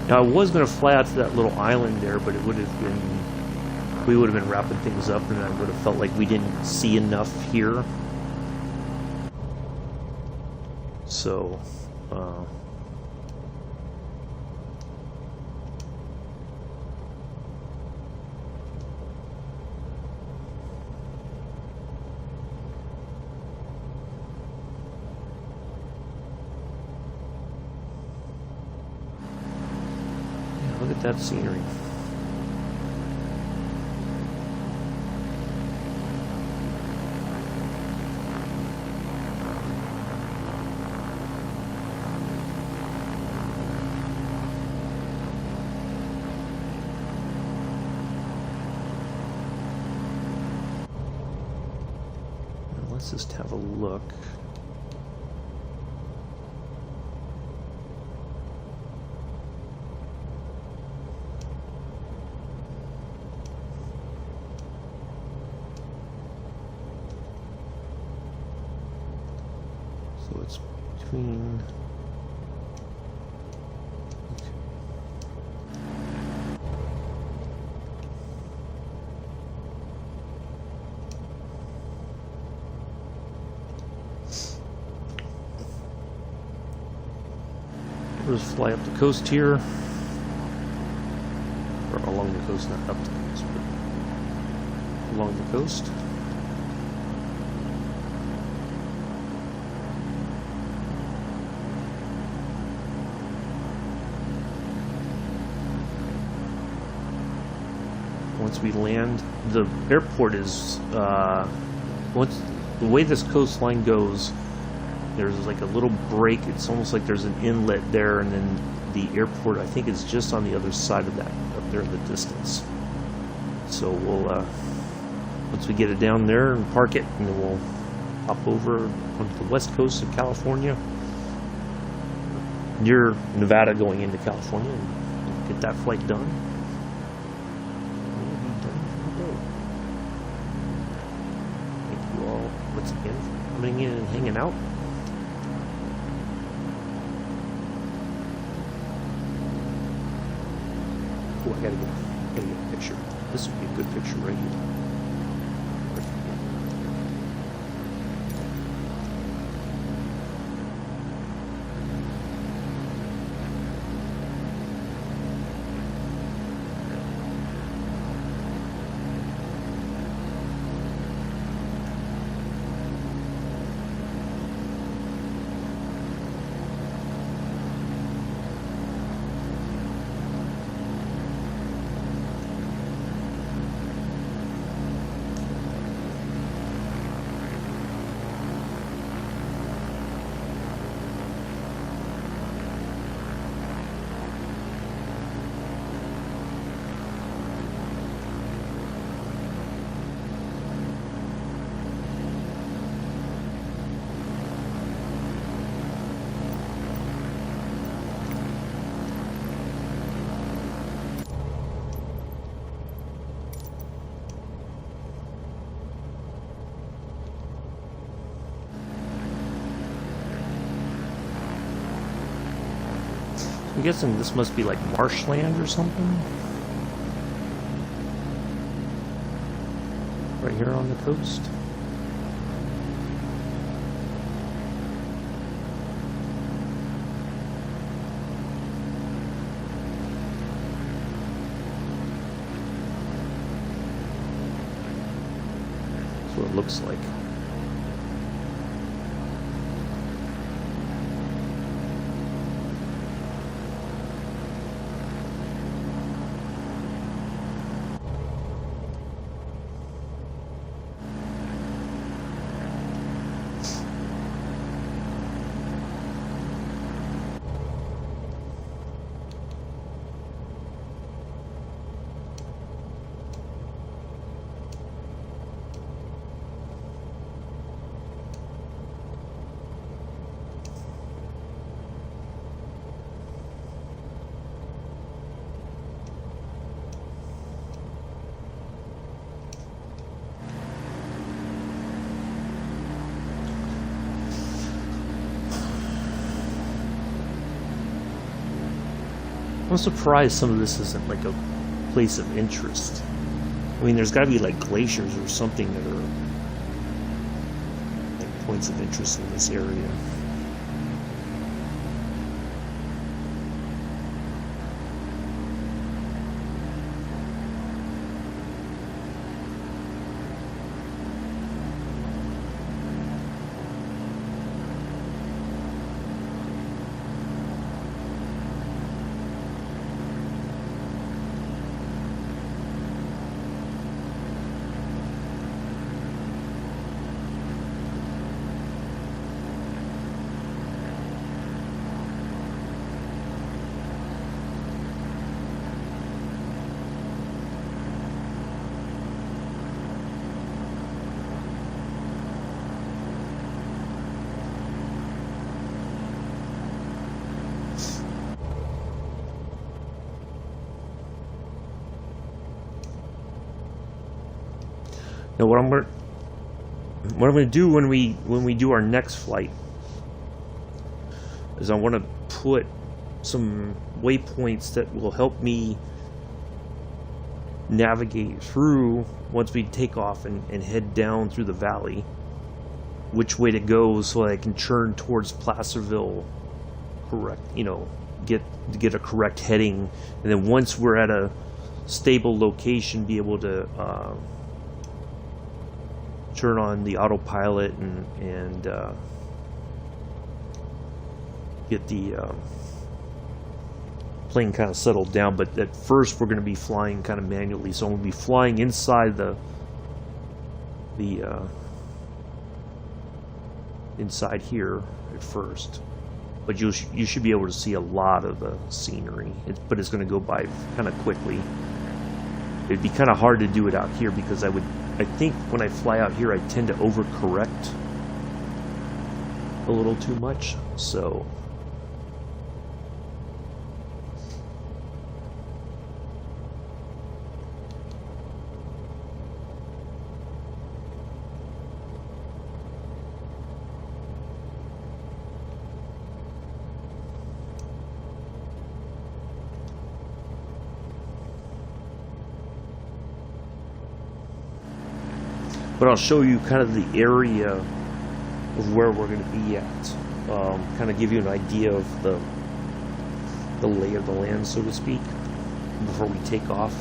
Now I was going to fly out to that little island there, but we would have been wrapping things up, and I would have felt like we didn't see enough here. So, look at that scenery. Now let's just have a look. So it's between. We'll just fly up the coast here, or along the coast, not up the coast, but along the coast. once we land. The airport is once the way this coastline goes, there's like a little break. It's almost like there's an inlet there, and then the airport, I think, is just on the other side of that, up there in the distance. So we'll once we get it down there and park it, and then we'll hop over onto the west coast of California, near Nevada, going into California, and get that flight done. We'll be done for the day. Thank you all once again for coming in and hanging out. Oh, I gotta get a picture. This would be a good picture right here. I'm guessing this must be like marshland or something. Right here on the coast. That's what it looks like. I'm surprised some of this isn't like a place of interest. I mean, there's got to be like glaciers or something that are like points of interest in this area. Now, what I'm going to do when we do our next flight is I want to put some waypoints that will help me navigate through once we take off and head down through the valley, which way to go so I can turn towards Placerville, correct, get a correct heading, and then once we're at a stable location, be able to turn on the autopilot and get the plane kind of settled down, but at first we're going to be flying kind of manually. So we'll be flying inside inside here at first. But you should be able to see a lot of the scenery. But it's going to go by kind of quickly. It'd be kind of hard to do it out here because I think when I fly out here I tend to overcorrect a little too much. So but I'll show you kind of the area of where we're going to be at. Kind of give you an idea of the lay of the land, so to speak, before we take off.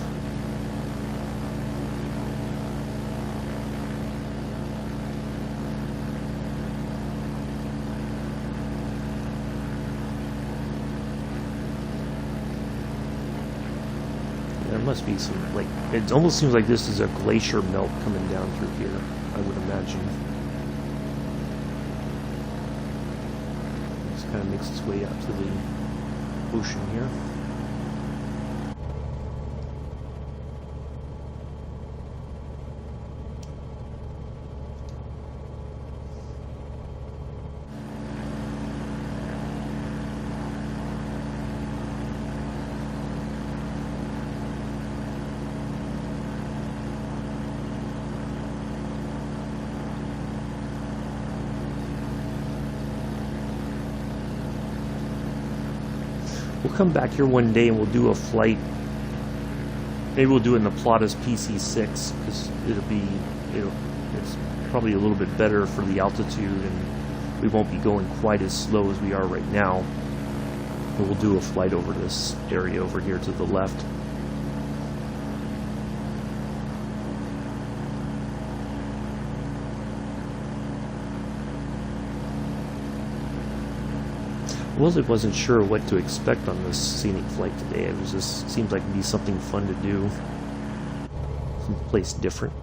There must be some, like, it almost seems like this is a glacier melt coming down through here, I would imagine. This kind of makes its way out to the ocean here. We'll come back here one day and we'll do a flight. Maybe we'll do it in the Plata's PC-6 because it's probably a little bit better for the altitude and we won't be going quite as slow as we are right now. But we'll do a flight over this area over here to the left. Wasn't sure what to expect on this scenic flight today. It was just seems like it'd be something fun to do, someplace different.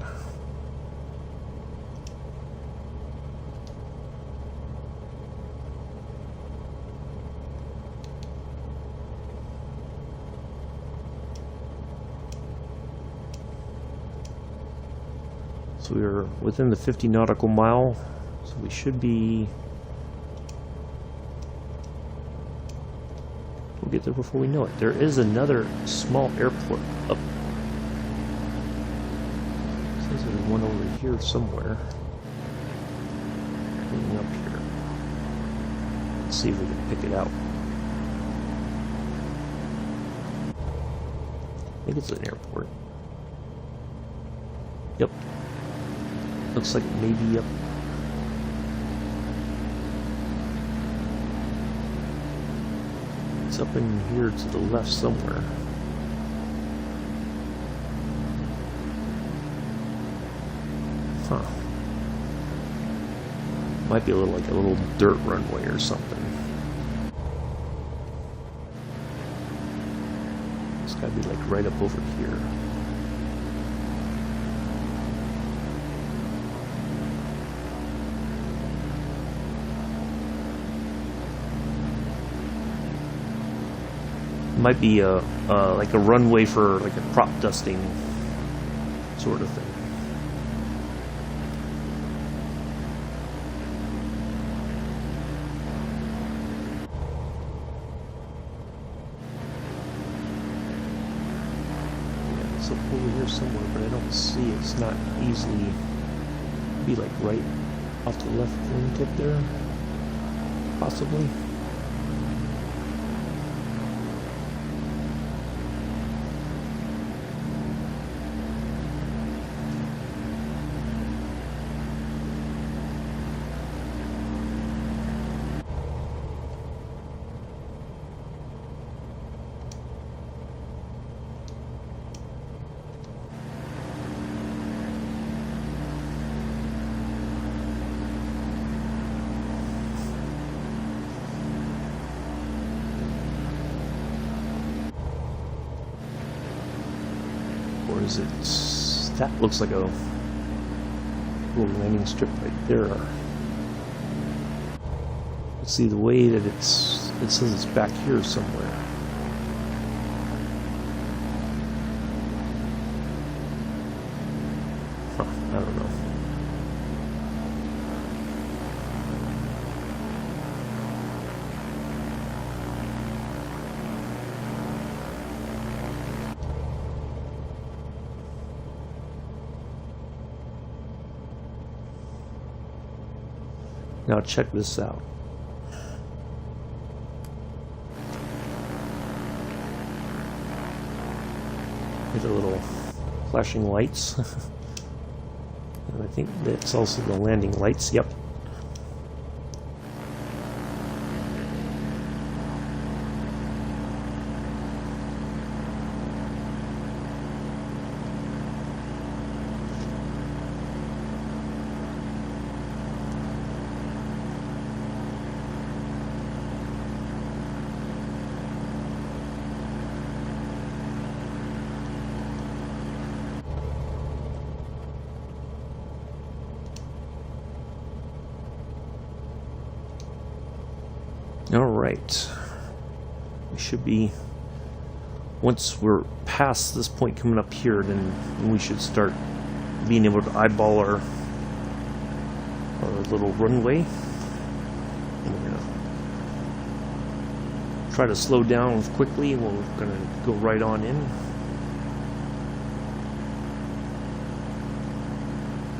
So we're within the 50 nautical mile, so we should be. We'll get there before we know it. There is another small airport up. It says there's one over here somewhere. Coming up here. Let's see if we can pick it out. I think it's an airport. Yep. Looks like maybe up. It's up in here to the left somewhere. Huh. Might be a little dirt runway or something. It's gotta be like right up over here. Might be like a runway for like a crop dusting sort of thing. Yeah, it's up over here somewhere, but I don't see it. It's not easily. Be like right off to the left wingtip there, possibly. Or is it... That looks like a little landing strip right there. Let's see the way that it says it's back here somewhere. Huh, I don't know. Now check this out. With the little flashing lights. And I think that's also the landing lights. Yep. Alright, we should be, once we're past this point coming up here, then we should start being able to eyeball our little runway. We're going to try to slow down quickly, and we're going to go right on in.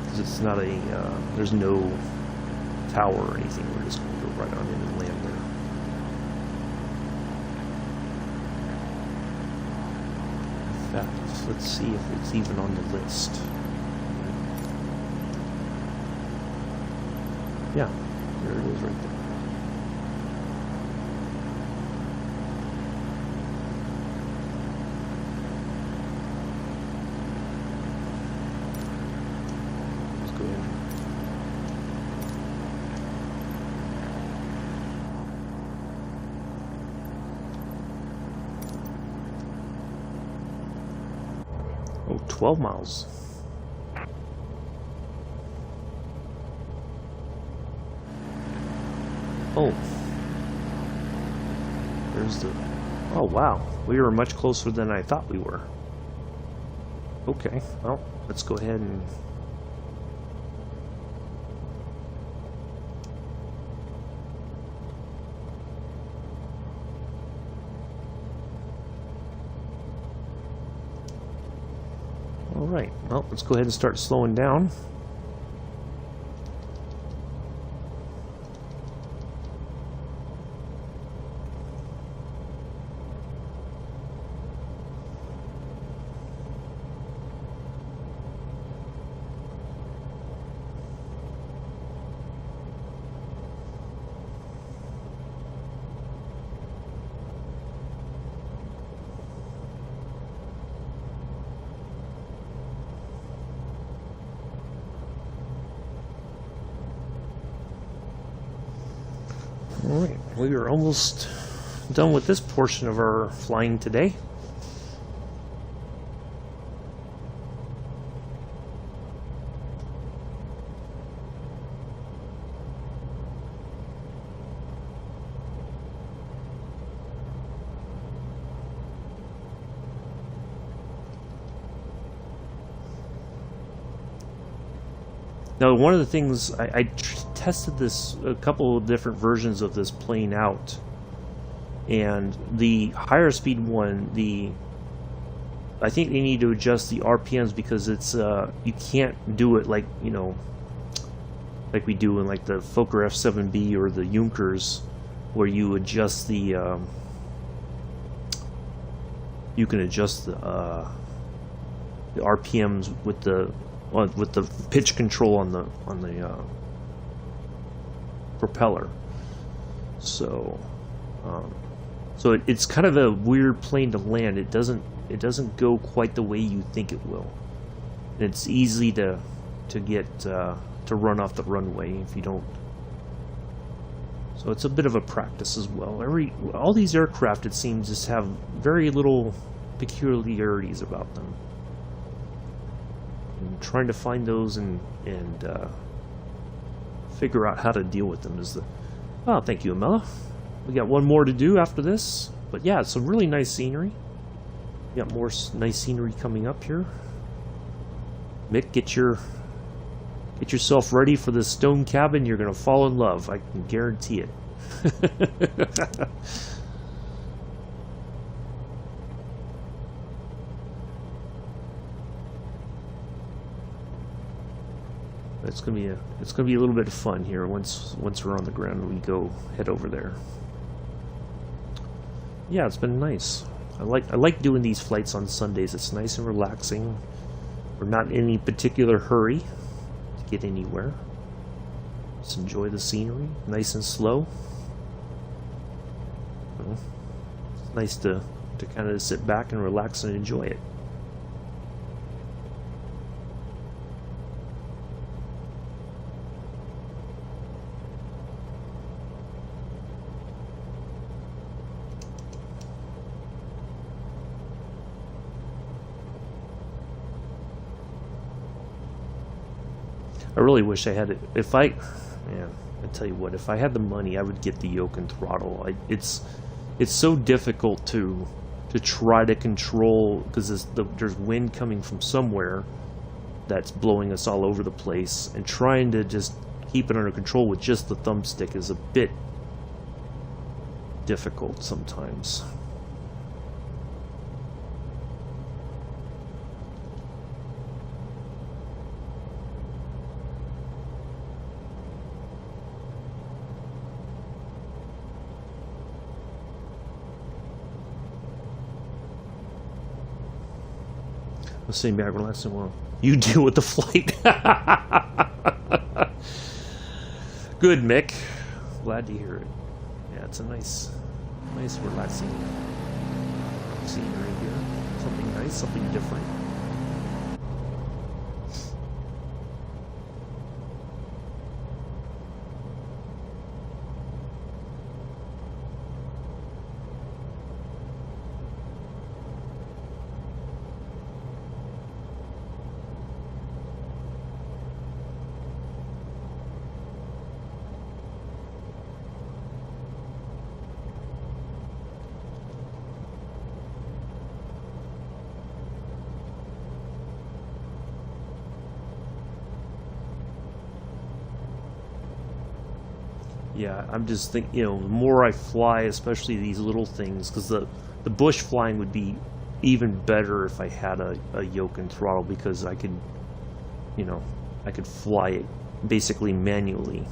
Because it's not a, there's no tower or anything, we're just going to go right on in and land there. Let's see if it's even on the list. Yeah, there it is right there. Let's go ahead. Oh, 12 miles. Oh. There's the... Oh, wow. We were much closer than I thought we were. Okay, well, let's go ahead and... Alright, well, let's go ahead and start slowing down. Alright, we are almost done with this portion of our flying today. Now, one of the things I tested this, a couple of different versions of this plane out, and the higher speed one, I think they need to adjust the RPMs because it's you can't do it like, you know, like we do in like the Fokker F7B or the Junkers, where you adjust the you can adjust the RPMs with the pitch control on the propeller. So it's kind of a weird plane to land. It doesn't go quite the way you think it will. It's easy to get to run off the runway if you don't. So it's a bit of a practice as well. All these aircraft, it seems, just have very little peculiarities about them. trying to find those and figure out how to deal with them is the... Oh, thank you, Amela. We got one more to do after this. But yeah, some really nice scenery. We got more nice scenery coming up here. Mick, get yourself ready for this stone cabin. You're gonna fall in love. I can guarantee it. It's gonna be a little bit of fun here once we're on the ground and we go head over there. Yeah, it's been nice. I like doing these flights on Sundays. It's nice and relaxing. We're not in any particular hurry to get anywhere. Just enjoy the scenery, nice and slow. It's nice to kind of sit back and relax and enjoy it. I really wish I had it. Man, I tell you what, if I had the money, I would get the yoke and throttle. It's so difficult to try to control because there's wind coming from somewhere that's blowing us all over the place, and trying to just keep it under control with just the thumbstick is a bit difficult sometimes. Let's see, back relaxing. Well, you deal with the flight. Good, Mick. Glad to hear it. Yeah, it's a nice relaxing scenery here. Something nice, something different. Yeah, I'm just thinking, the more I fly, especially these little things, because the bush flying would be even better if I had a yoke and throttle, because I could fly it basically manually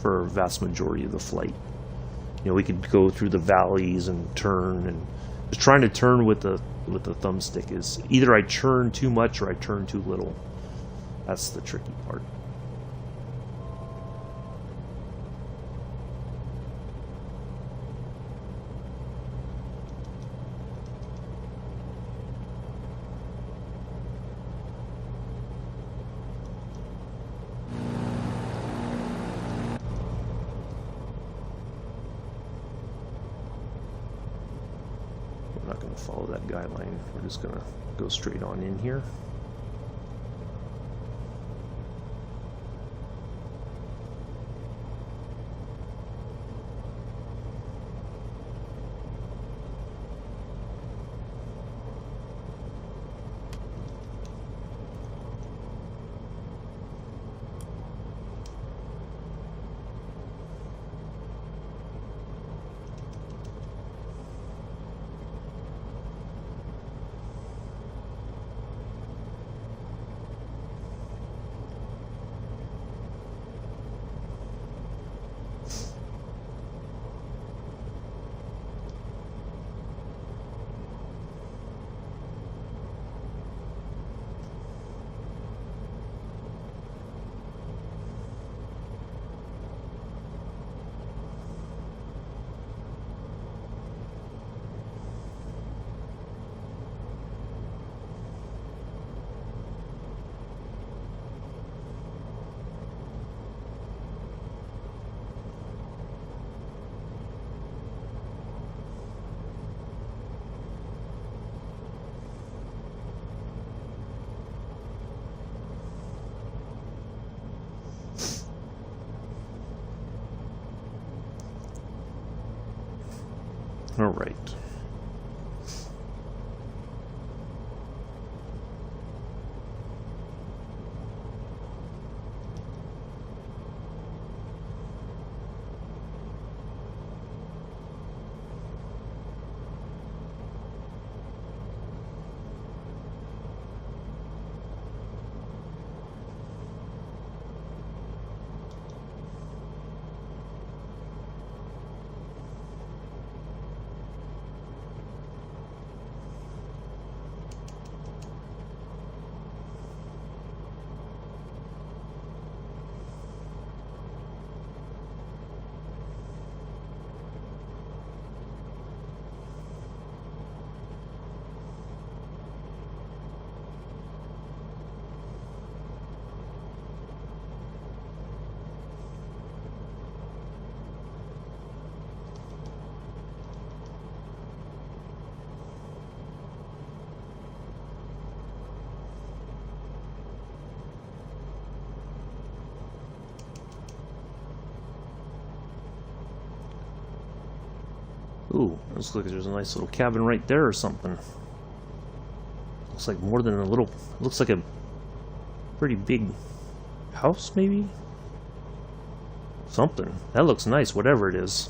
for a vast majority of the flight. We could go through the valleys and turn, and just trying to turn with the thumbstick is either I turn too much or I turn too little. That's the tricky part. We're not going to follow that guideline. We're just going to go straight on in here. All right. Ooh, looks like there's a nice little cabin right there or something. Looks like more than a little... Looks like a pretty big house, maybe? Something. That looks nice, whatever it is.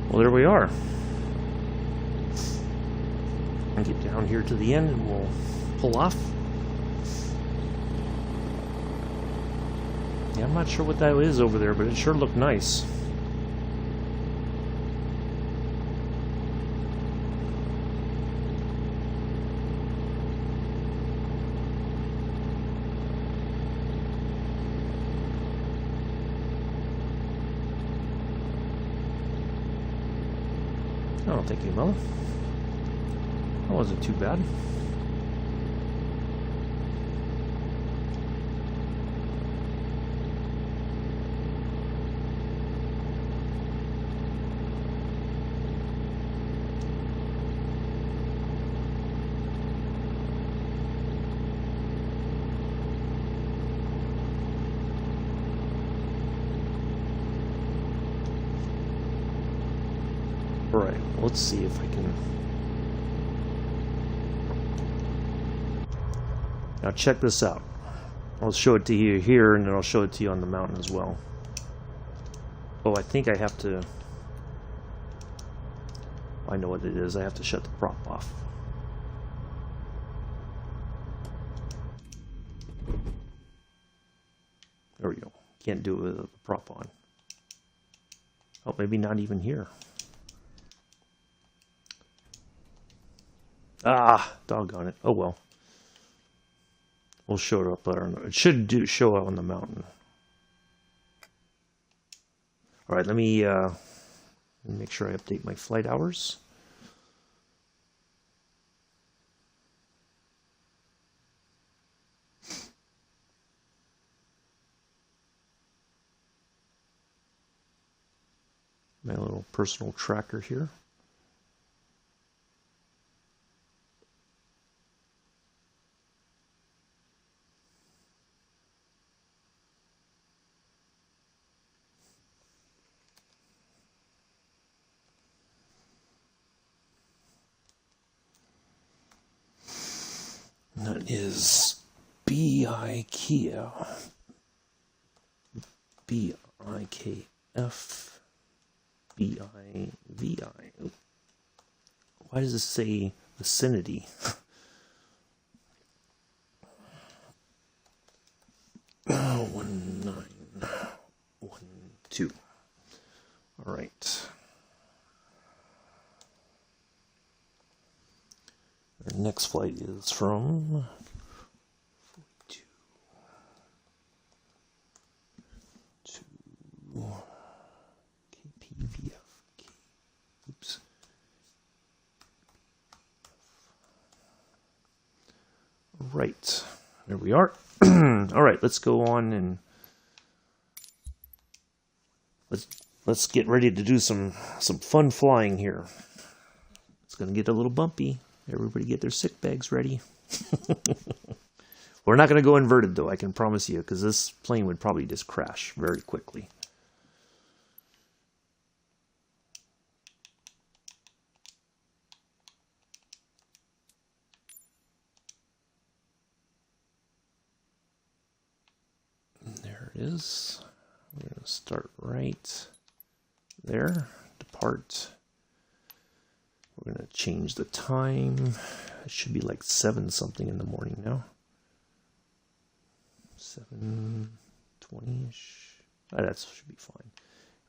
Well, there we are. I'll get down here to the end and we'll pull off. Yeah, I'm not sure what that is over there, but it sure looked nice. Oh, thank you, Mother. That wasn't too bad. Alright, let's see if I can... Now check this out. I'll show it to you here, and then I'll show it to you on the mountain as well. Oh, I think I have to... I know what it is. I have to shut the prop off. There we go. Can't do it with the prop on. Oh, maybe not even here. Ah, doggone it. Oh well. We'll show it up there. It should show up on the mountain. Alright, let me make sure I update my flight hours. My little personal tracker here. That is BIKF VI. Why does this say vicinity? Oh, 1912. All right. Our next flight is from 42 to KPVF. Oops. All right. There we are. All right, let's go on and let's get ready to do some fun flying here. It's going to get a little bumpy. Everybody get their sick bags ready. We're not going to go inverted, though, I can promise you, because this plane would probably just crash very quickly. There it is. We're going to start right there. Depart. We're going to change the time. It should be like 7 something in the morning now. 7:20ish. That should be fine.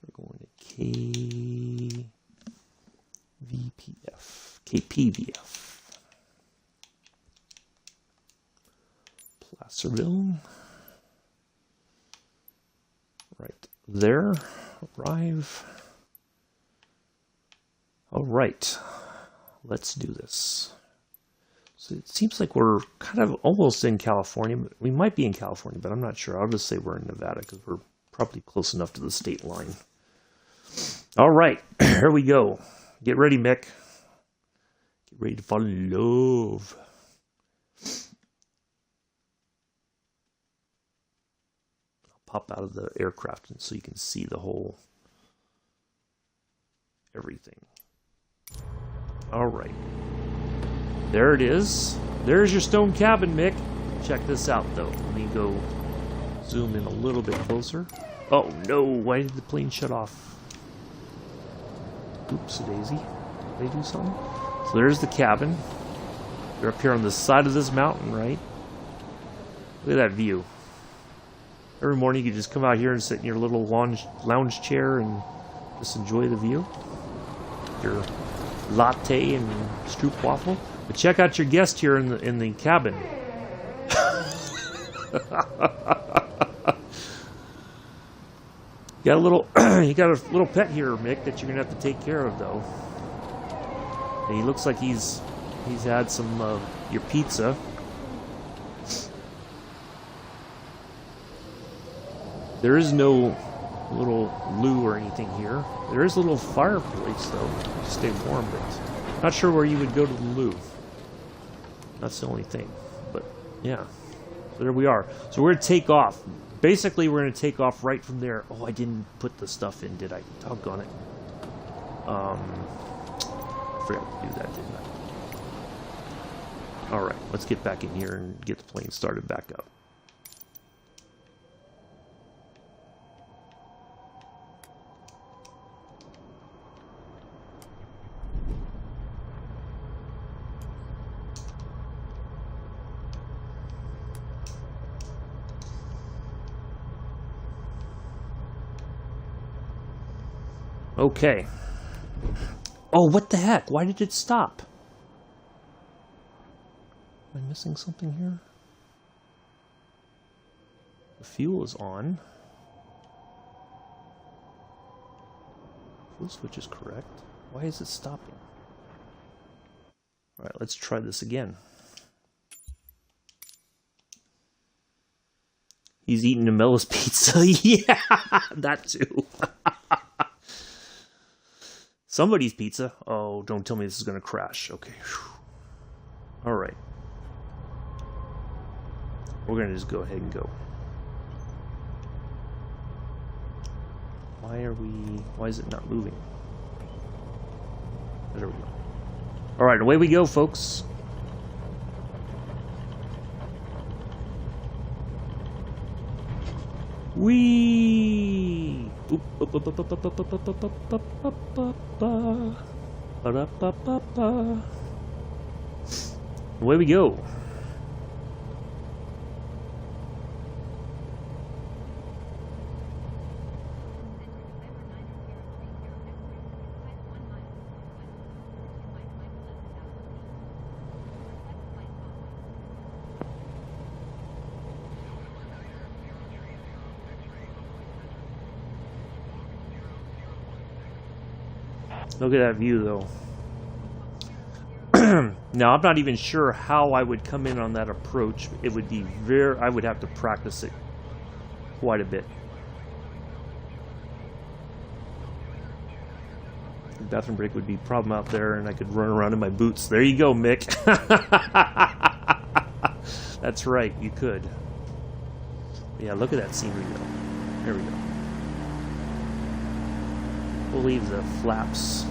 We're going to KPVF. Placerville. Right there. Arrive. All right. Let's do this. So it seems like we're kind of almost in California. We might be in California, but I'm not sure. I'll just say we're in Nevada because we're probably close enough to the state line. All right. Here we go. Get ready, Mick. Get ready to fall in love. Pop out of the aircraft and so you can see the whole everything. All right. There it is. There's your stone cabin, Mick. Check this out, though. Let me go zoom in a little bit closer. Oh, no. Why did the plane shut off? Oops, daisy. Did they do something? So there's the cabin. They're up here on the side of this mountain, right? Look at that view. Every morning you can just come out here and sit in your little lounge chair and just enjoy the view. Your latte and stroopwafel. But check out your guest here in the cabin. You got a little pet here, Mick, that you're gonna have to take care of, though. And he looks like he's had some your pizza. There is no little loo or anything here. There is a little fireplace, though, to stay warm, but not sure where you would go to the loo. That's the only thing. But, yeah. So there we are. So we're going to take off. Basically, we're going to take off right from there. Oh, I didn't put the stuff in, did I? Doggone it. I forgot to do that, didn't I? Alright, let's get back in here and get the plane started back up. Okay. Oh, what the heck? Why did it stop? Am I missing something here? The fuel is on. Fuel switch is correct. Why is it stopping? Alright, let's try this again. He's eating Amella's pizza. Yeah, that too. Somebody's pizza. Oh, don't tell me this is going to crash. Okay. All right. We're going to just go ahead and go. Why is it not moving? There we go. All right, away we go, folks. Whee! Oop, up, up, up, up, up, up, up, up, up, up, up, up, up, ba-da-ba-ba-ba. Away we go. Look at that view, though. Now, I'm not even sure how I would come in on that approach. It would be I would have to practice it quite a bit. The bathroom break would be a problem out there, and I could run around in my boots. There you go, Mick. That's right, you could. Yeah, look at that scenery, though. There we go. We'll leave the flaps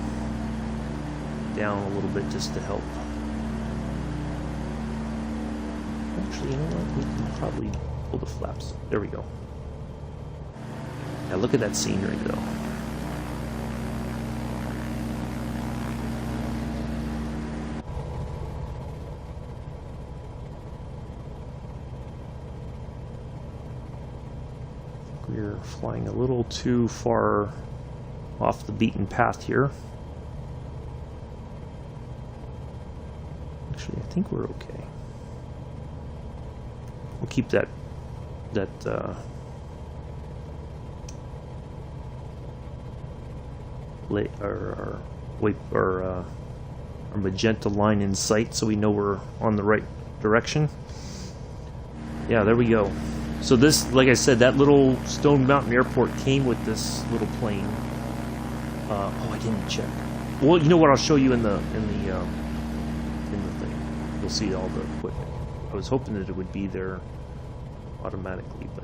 down a little bit just to help. Actually, you know what? We can probably pull the flaps. There we go. Now look at that scenery, though. I think we're flying a little too far off the beaten path here. Actually, I think we're okay. We'll keep that our magenta line in sight, so we know we're on the right direction. Yeah, there we go. So this, like I said, that little Stone Mountain Airport came with this little plane. Oh, I didn't check. Well, you know what? I'll show you in the thing. You'll see all the equipment. I was hoping that it would be there automatically, but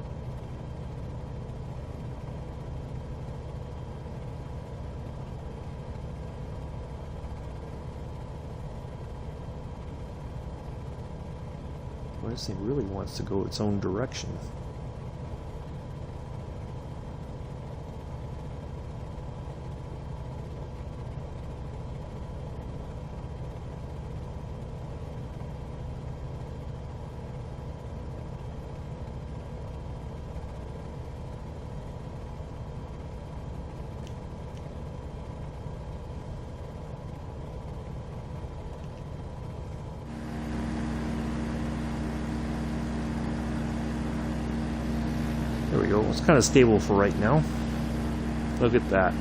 well, this thing really wants to go its own direction. There we go. It's kind of stable for right now. Look at that.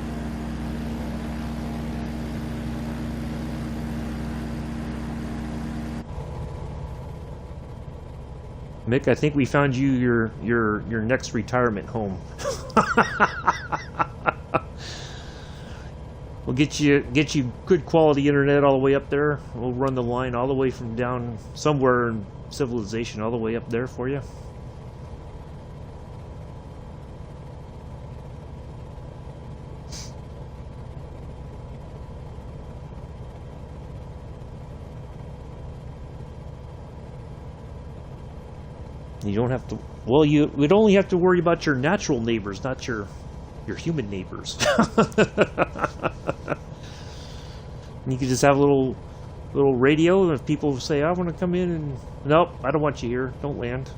Mick, I think we found you your next retirement home. We'll get you good quality internet all the way up there. We'll run the line all the way from down somewhere in civilization all the way up there for you. You don't have to. Well, you would only have to worry about your natural neighbors, not your human neighbors. You could just have a little radio, and if people say, "I want to come in," and nope, I don't want you here. Don't land.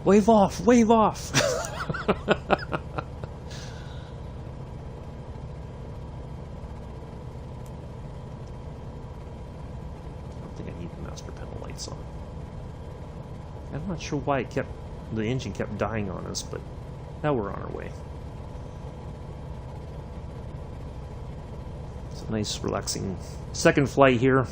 Wave off! Wave off! I'm not sure why the engine kept dying on us, but now we're on our way. It's a nice, relaxing second flight here.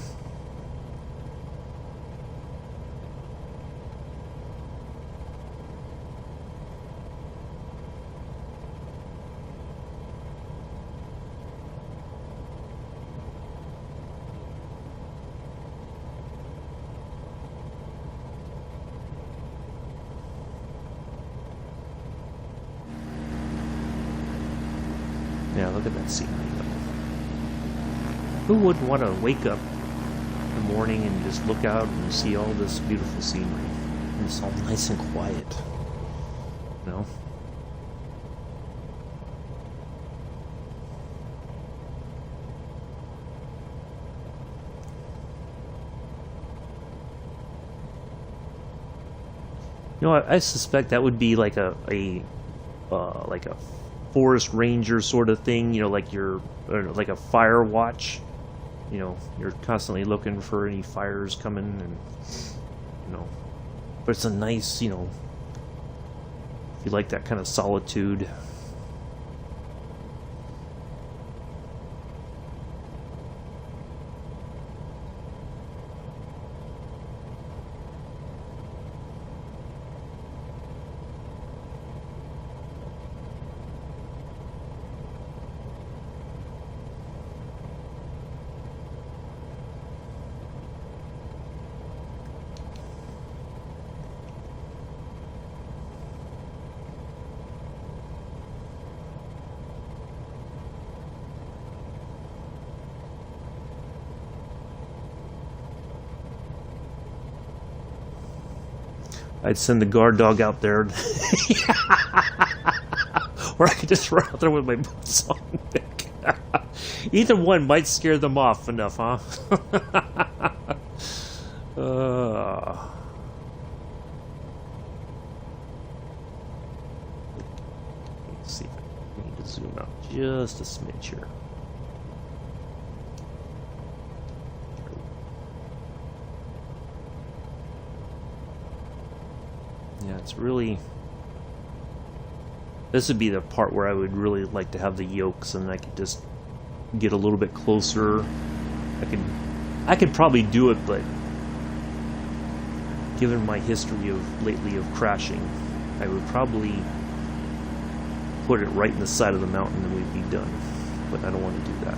Yeah, look at that scenery. Who wouldn't want to wake up in the morning and just look out and see all this beautiful scenery? And it's all nice and quiet. You know? You know, I suspect that would be like like a forest ranger sort of thing. You know, like like a fire watch. You know, you're constantly looking for any fires coming, and you know, but it's a nice, you know, if you like that kind of solitude. I'd send the guard dog out there, or I could just run out there with my boots on. Either one might scare them off enough, huh? Let's see if I need to zoom out just a smidge here. Yeah, it's really... This would be the part where I would really like to have the yolks, and I could just get a little bit closer. I could probably do it, but given my history lately of crashing, I would probably put it right in the side of the mountain and we'd be done. But I don't want to do that.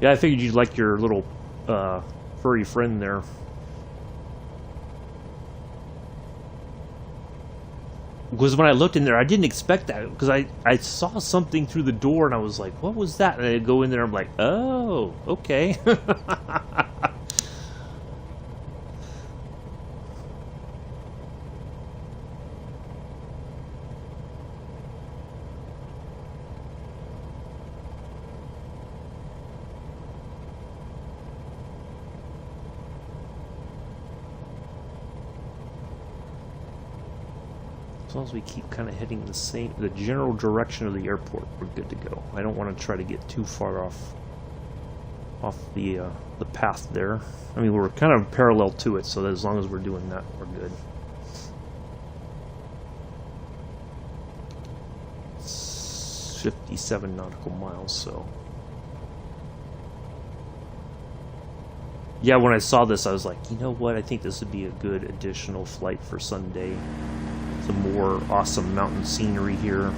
Yeah, I figured you'd like your little furry friend there. Because when I looked in there, I didn't expect that. Because I saw something through the door and I was like, what was that? And I go in there and I'm like, oh, okay. As long as we keep kind of heading the general direction of the airport, we're good to go. I don't want to try to get too far off the path there. I mean, we're kind of parallel to it, so that as long as we're doing that, we're good. It's 57 nautical miles, so. Yeah, when I saw this, I was like, you know what? I think this would be a good additional flight for Sunday. Some more awesome mountain scenery here.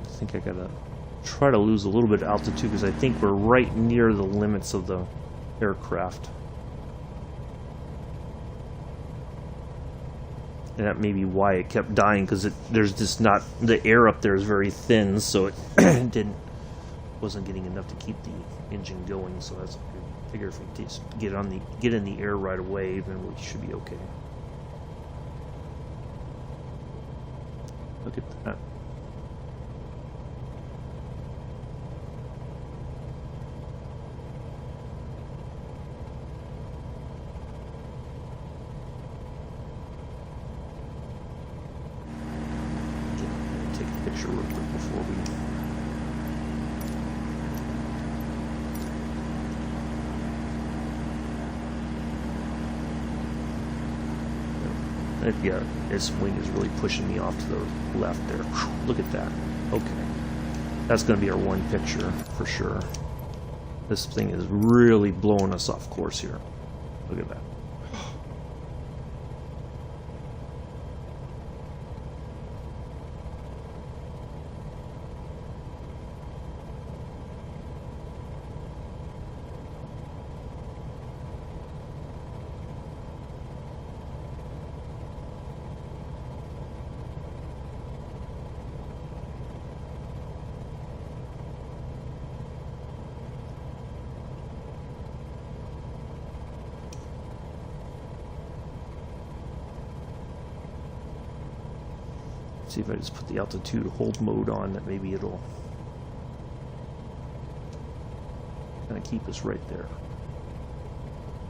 I think I gotta try to lose a little bit of altitude because I think we're right near the limits of the aircraft. And that may be why it kept dying, because there's just not, the air up there is very thin, so it wasn't getting enough to keep the engine going. So that's, I figure if we just get in the air right away, then we should be okay. Look at that. Real quick before we yeah, this wing is really pushing me off to the left there. Look at that. Okay, that's going to be our one picture for sure. This thing is really blowing us off course here. Look at that. See if I just put the altitude hold mode on, that maybe it'll kind of keep us right there.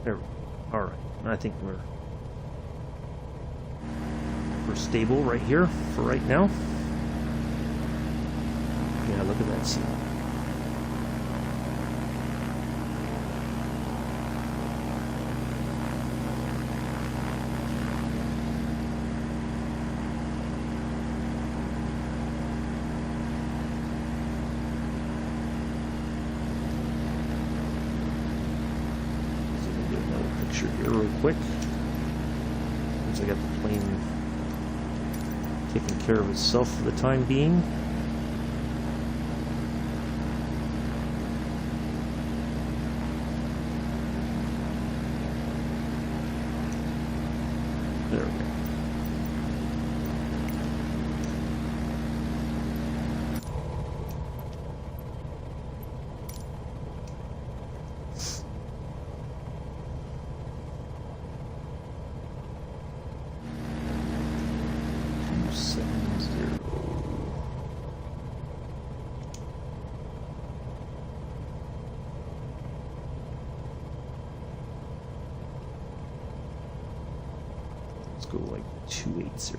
There we go. Alright, I think we're stable right here for right now. Yeah, look at that scene. Here real quick, since I got the plane taking care of itself for the time being. There we go. Let's go like 280.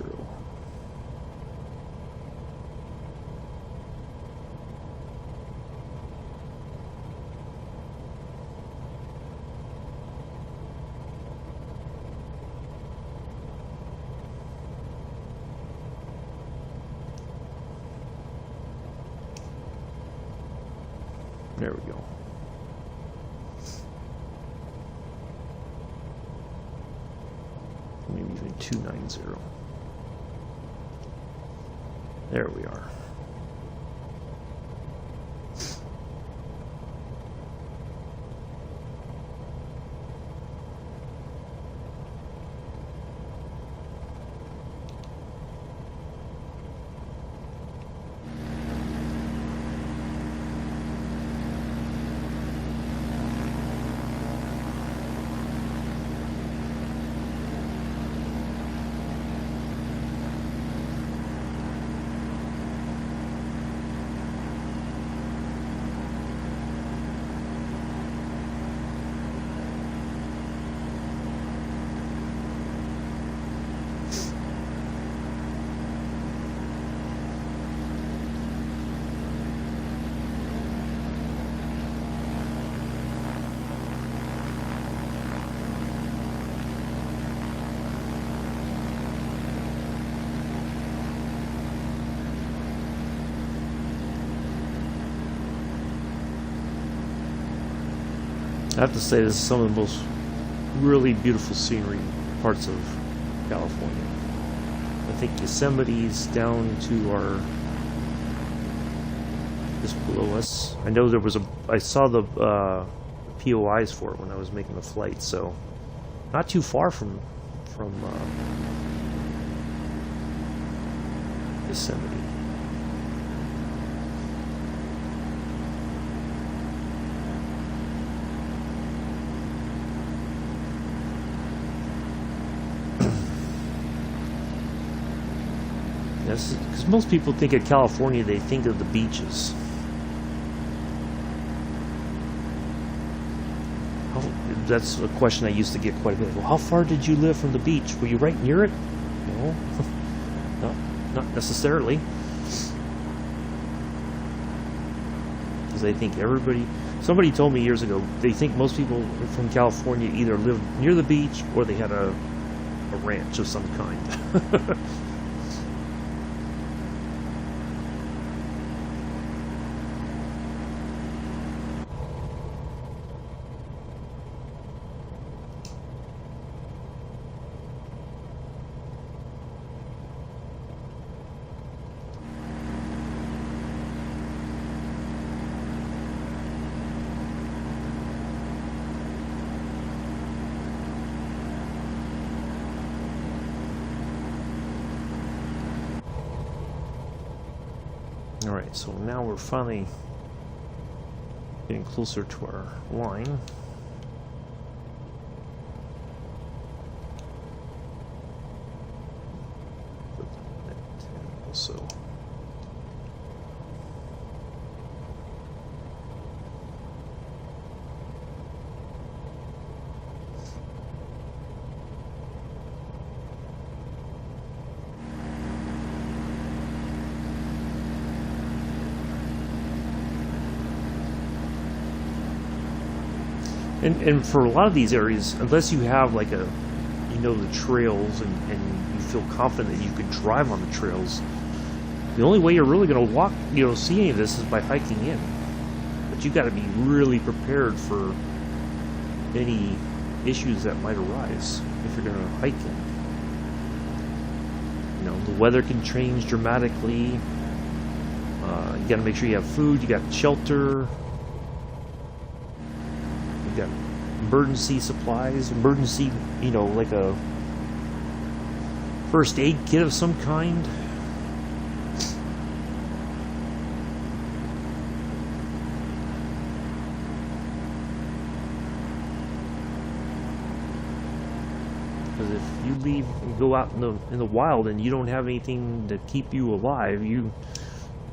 There we go. Maybe even 290. There we are. I have to say, this is some of the most really beautiful scenery parts of California. I think Yosemite's down to our just below us. I know there was I saw the POIs for it when I was making the flight, so not too far from Yosemite. Yes, because most people think of California, they think of the beaches. That's a question I used to get quite a bit. Well, how far did you live from the beach? Were you right near it? No, not necessarily. Because I think somebody told me years ago, they think most people from California either lived near the beach or they had a ranch of some kind. Alright, so now we're finally getting closer to our line. also. And for a lot of these areas, unless you have like the trails and you feel confident that you can drive on the trails, the only way you're really going to walk, see any of this is by hiking in. But you got to be really prepared for any issues that might arise if you're going to hike in. The weather can change dramatically. You got to make sure you have food, you got shelter. Got emergency supplies, like a first aid kit of some kind. Because if you leave and go out in the wild and you don't have anything to keep you alive,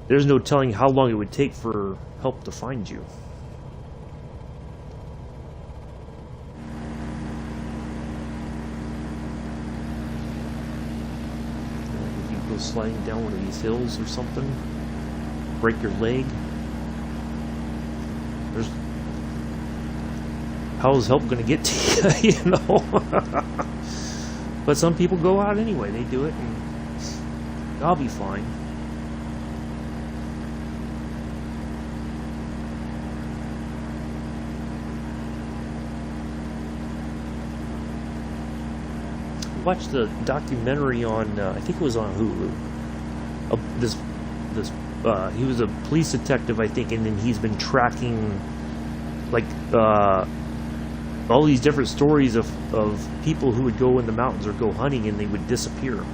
there's no telling how long it would take for help to find you. Sliding down one of these hills or something, break your leg. How is help going to get to you? But some people go out anyway. They do it, and I'll be fine. Watched the documentary on I think it was on Hulu. He was a police detective, I think, and then he's been tracking like all these different stories of people who would go in the mountains or go hunting and they would disappear.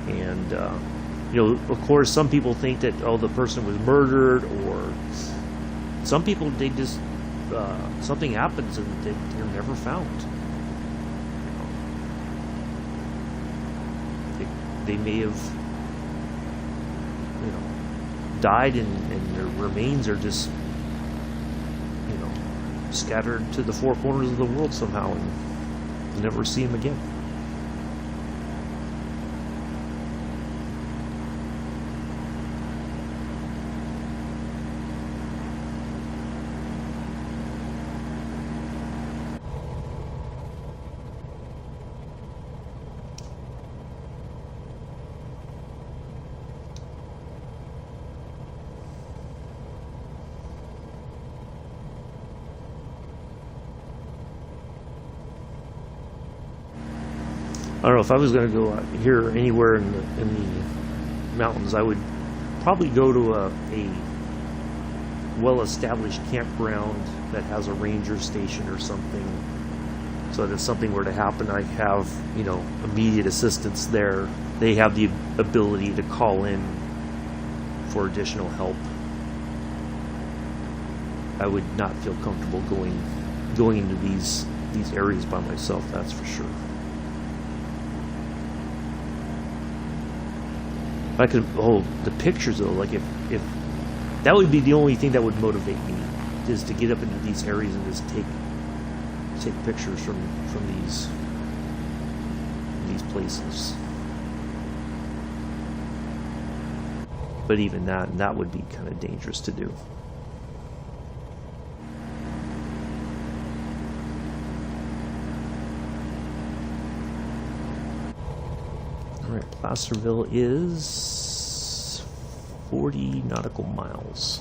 And of course, some people think that the person was murdered, or some people they just something happens and they're never found. They may have, died and their remains are just, scattered to the four corners of the world somehow, and you'll never see them again. I don't know, if I was going to go out here anywhere in the mountains, I would probably go to a well-established campground that has a ranger station or something, so that if something were to happen, I have, immediate assistance there. They have the ability to call in for additional help. I would not feel comfortable going into these areas by myself, that's for sure. I could the pictures though, like if that would be the only thing that would motivate me, is to get up into these areas and just take pictures from these places. But even that would be kind of dangerous to do. Alright, Placerville is 40 nautical miles.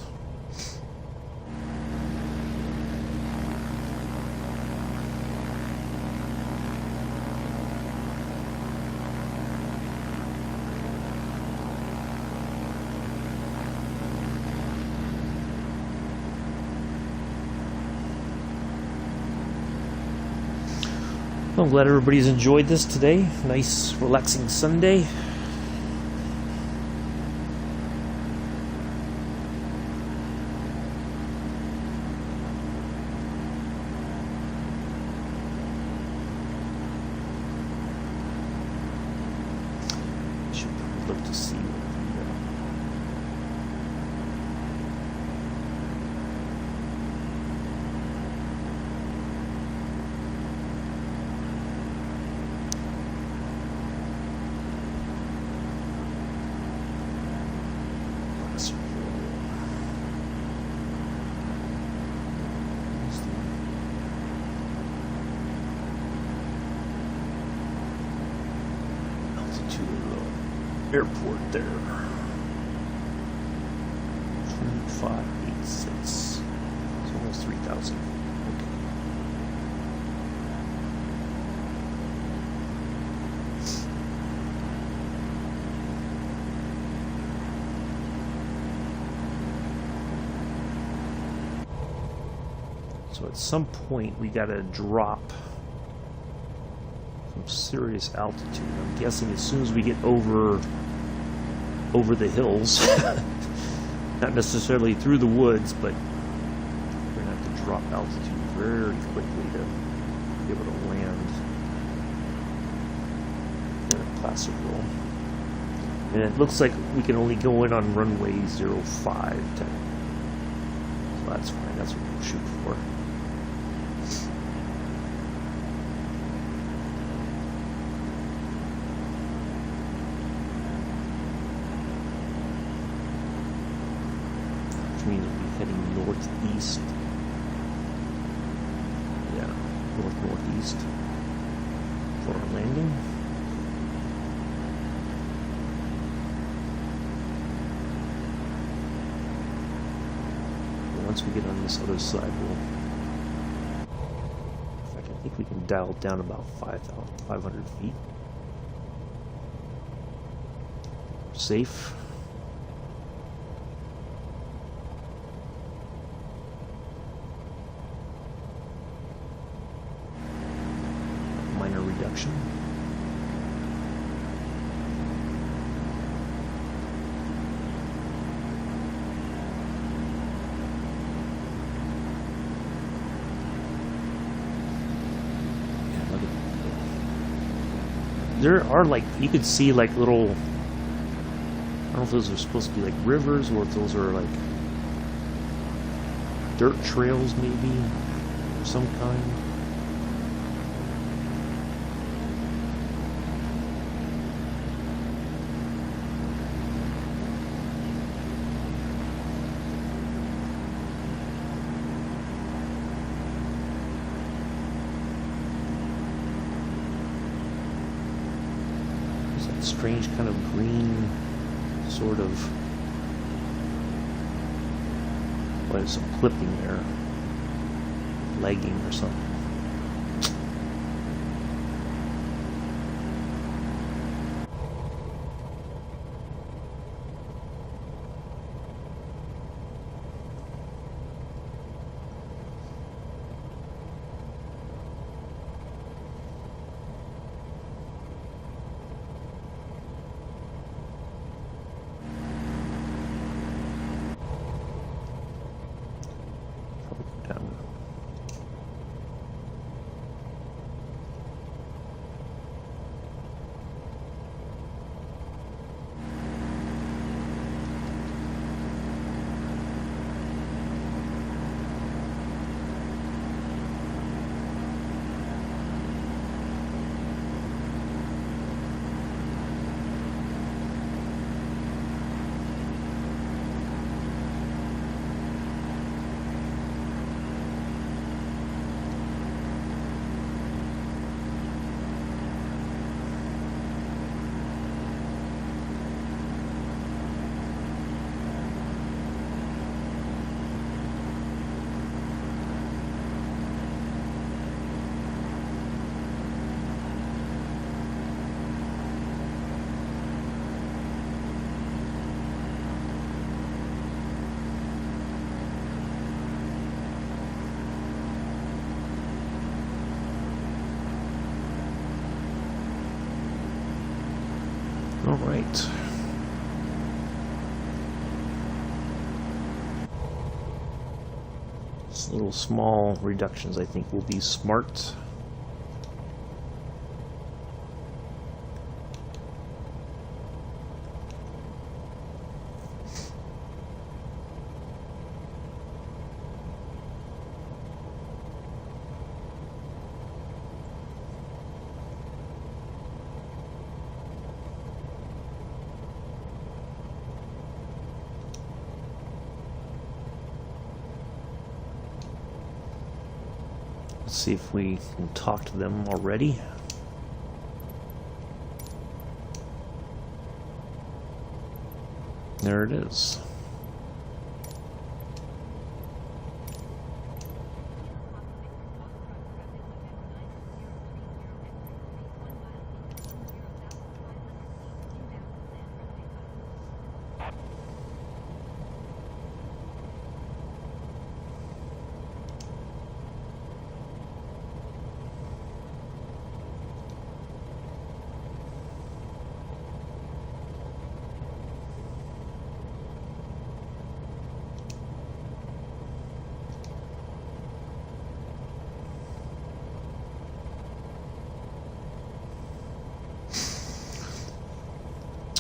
I'm glad everybody's enjoyed this today. Nice, relaxing Sunday. Should look to see Airport there. 2586. It's almost 3,000. Okay. So at some point we gotta drop some serious altitude. I'm guessing as soon as we get over the hills, not necessarily through the woods, but we're gonna have to drop altitude very quickly to be able to land there at Placerville. And it looks like we can only go in on runway 05. So that's fine. That's what we'll shoot for. Means we'll be heading northeast. Yeah, northeast for our landing. And once we get on this other side, we'll. In fact, I think we can dial down about 500 feet. Safe. Reduction. There are, like, you could see like little, I don't know if those are supposed to be like rivers or if those are like dirt trails maybe of some kind. Strange kind of green sort of, well, there's some clipping there, lagging or something. All right. These little small reductions, I think, will be smart. Let's see if we can talk to them already. There it is.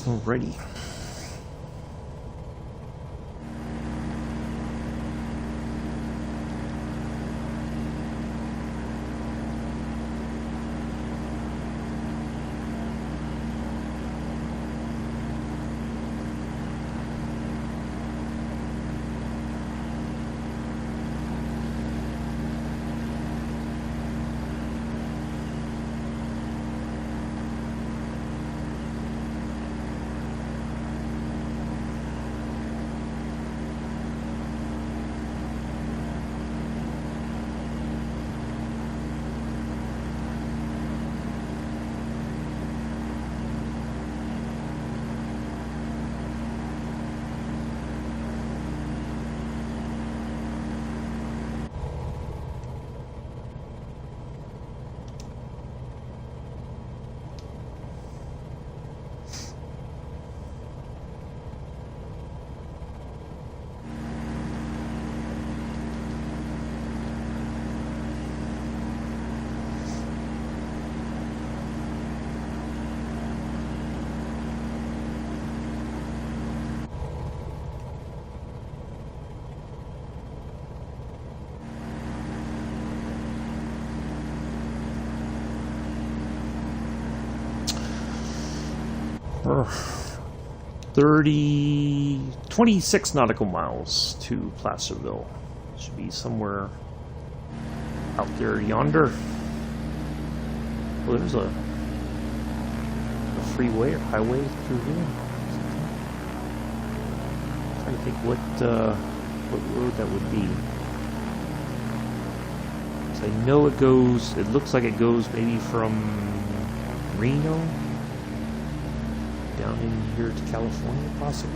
Alrighty. Or 26 nautical miles to Placerville. Should be somewhere out there yonder. Well, there's a freeway or highway through here. I'm trying to think what road that would be. So I know it goes. It looks like it goes maybe from Reno down in here to California, possibly.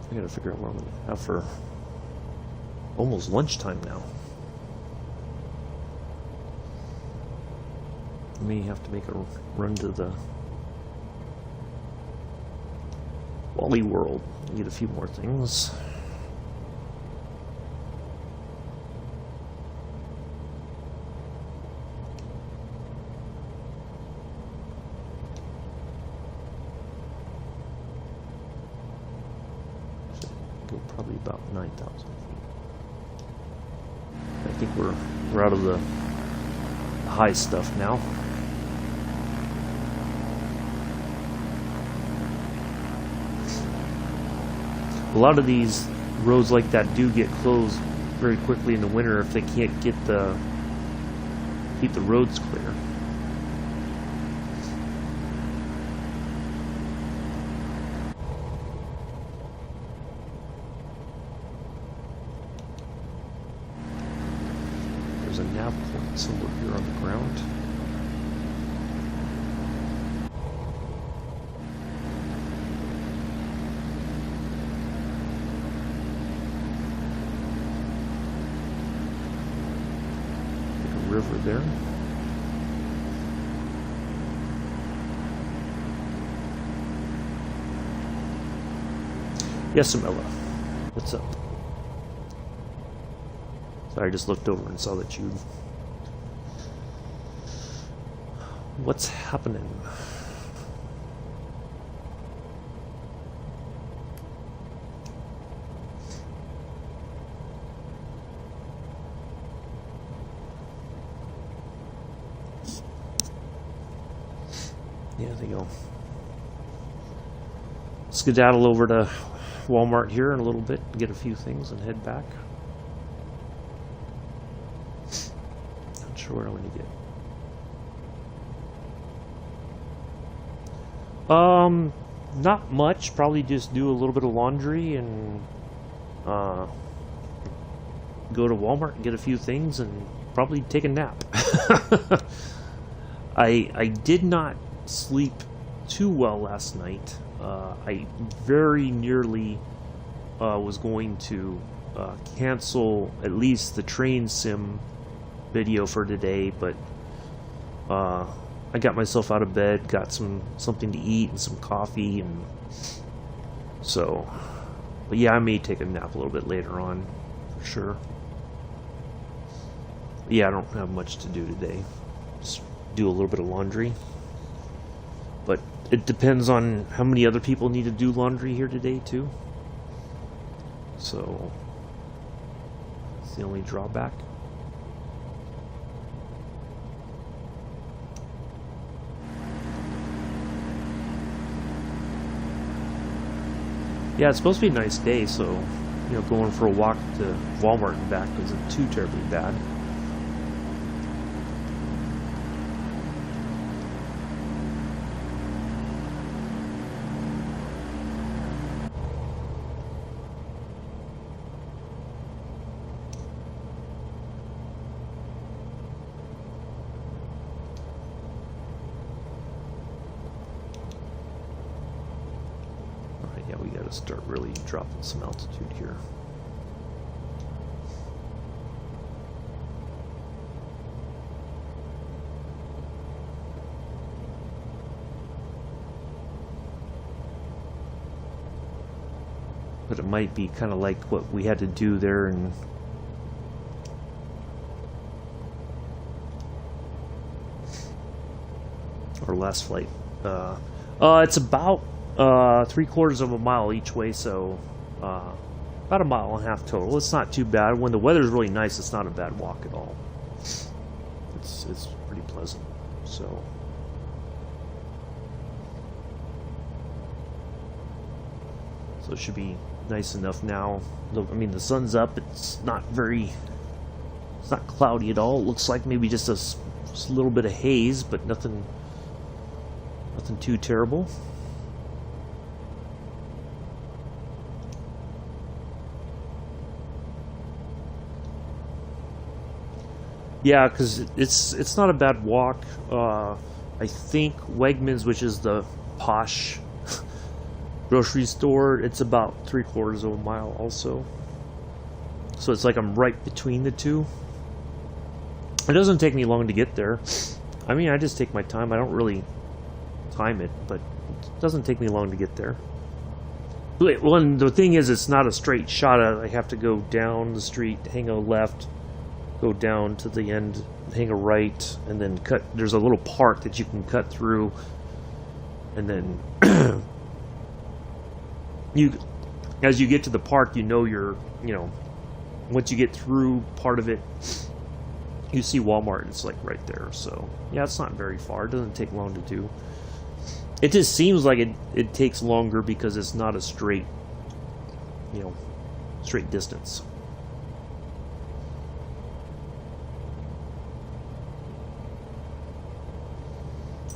I gotta figure out what I'm gonna have for almost lunchtime now. I may have to make a run to the Wally World and get a few more things. Probably about 9,000 feet. I think we're out of the high stuff now. A lot of these roads like that do get closed very quickly in the winter if they can't keep the roads clear. There's a nav point symbol here on the ground. River there. Yes, Amella. What's up? Sorry, I just looked over and saw that you... What's happening? Yeah, there you go. Skedaddle over to Walmart here in a little bit, get a few things and head back. Not sure what I want to get. Not much. Probably just do a little bit of laundry and go to Walmart and get a few things and probably take a nap. I did not sleep too well last night. I very nearly was going to cancel at least the train sim video for today, but I got myself out of bed, got something to eat and some coffee, and so, but yeah, I may take a nap a little bit later on, for sure. But yeah, I don't have much to do today. Just do a little bit of laundry. But it depends on how many other people need to do laundry here today, too. So, it's the only drawback. Yeah, it's supposed to be a nice day, so, you know, going for a walk to Walmart and back isn't too terribly bad. Yeah, we gotta start really dropping some altitude here. But it might be kind of like what we had to do there in our last flight. It's about 3/4 of a mile each way, so about a mile and a half total. It's not too bad. When the weather's really nice, it's not a bad walk at all. It's pretty pleasant. So it should be nice enough now. Look, I mean, the sun's up. It's not cloudy at all. It looks like maybe just a little bit of haze, but nothing too terrible. Yeah, because it's not a bad walk. I think Wegmans, which is the posh grocery store, it's about 3/4 of a mile also. So it's like I'm right between the two. It doesn't take me long to get there. I mean, I just take my time. I don't really time it, but it doesn't take me long to get there. Well, and the thing is, it's not a straight shot. I have to go down the street, hang a left, go down to the end, hang a right, and then cut. There's a little park that you can cut through, and then as you get to the park, once you get through part of it, you see Walmart. It's like right there. So yeah, it's not very far. It doesn't take long to do. It just seems like it takes longer because it's not a straight distance.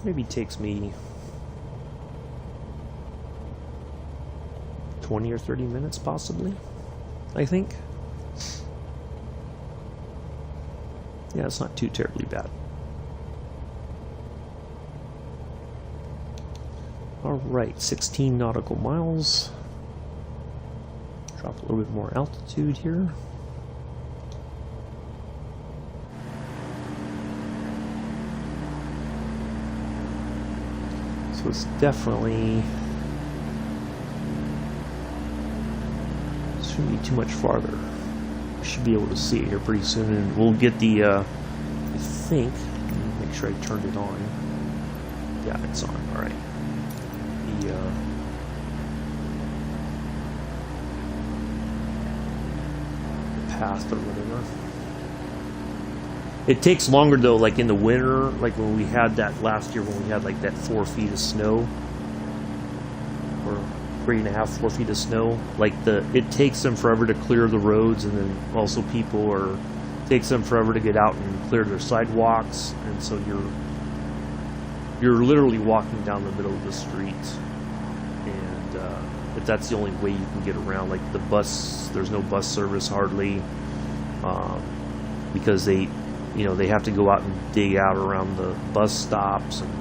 Maybe takes me 20 or 30 minutes, possibly, I think. Yeah, it's not too terribly bad. Alright, 16 nautical miles. Drop a little bit more altitude here. So it's definitely shouldn't be too much farther. We should be able to see it here pretty soon, and we'll get the I think, let me make sure I turned it on. Yeah, it's on. Alright. The path or whatever. It takes longer though, like in the winter, like when we had that last year, when we had like that 4 feet of snow, or 3.5, 4 feet of snow. Like it takes them forever to clear the roads, and then also people are takes them forever to get out and clear their sidewalks, and so you're literally walking down the middle of the street, and if that's the only way you can get around, like the bus, there's no bus service hardly, because they have to go out and dig out around the bus stops, and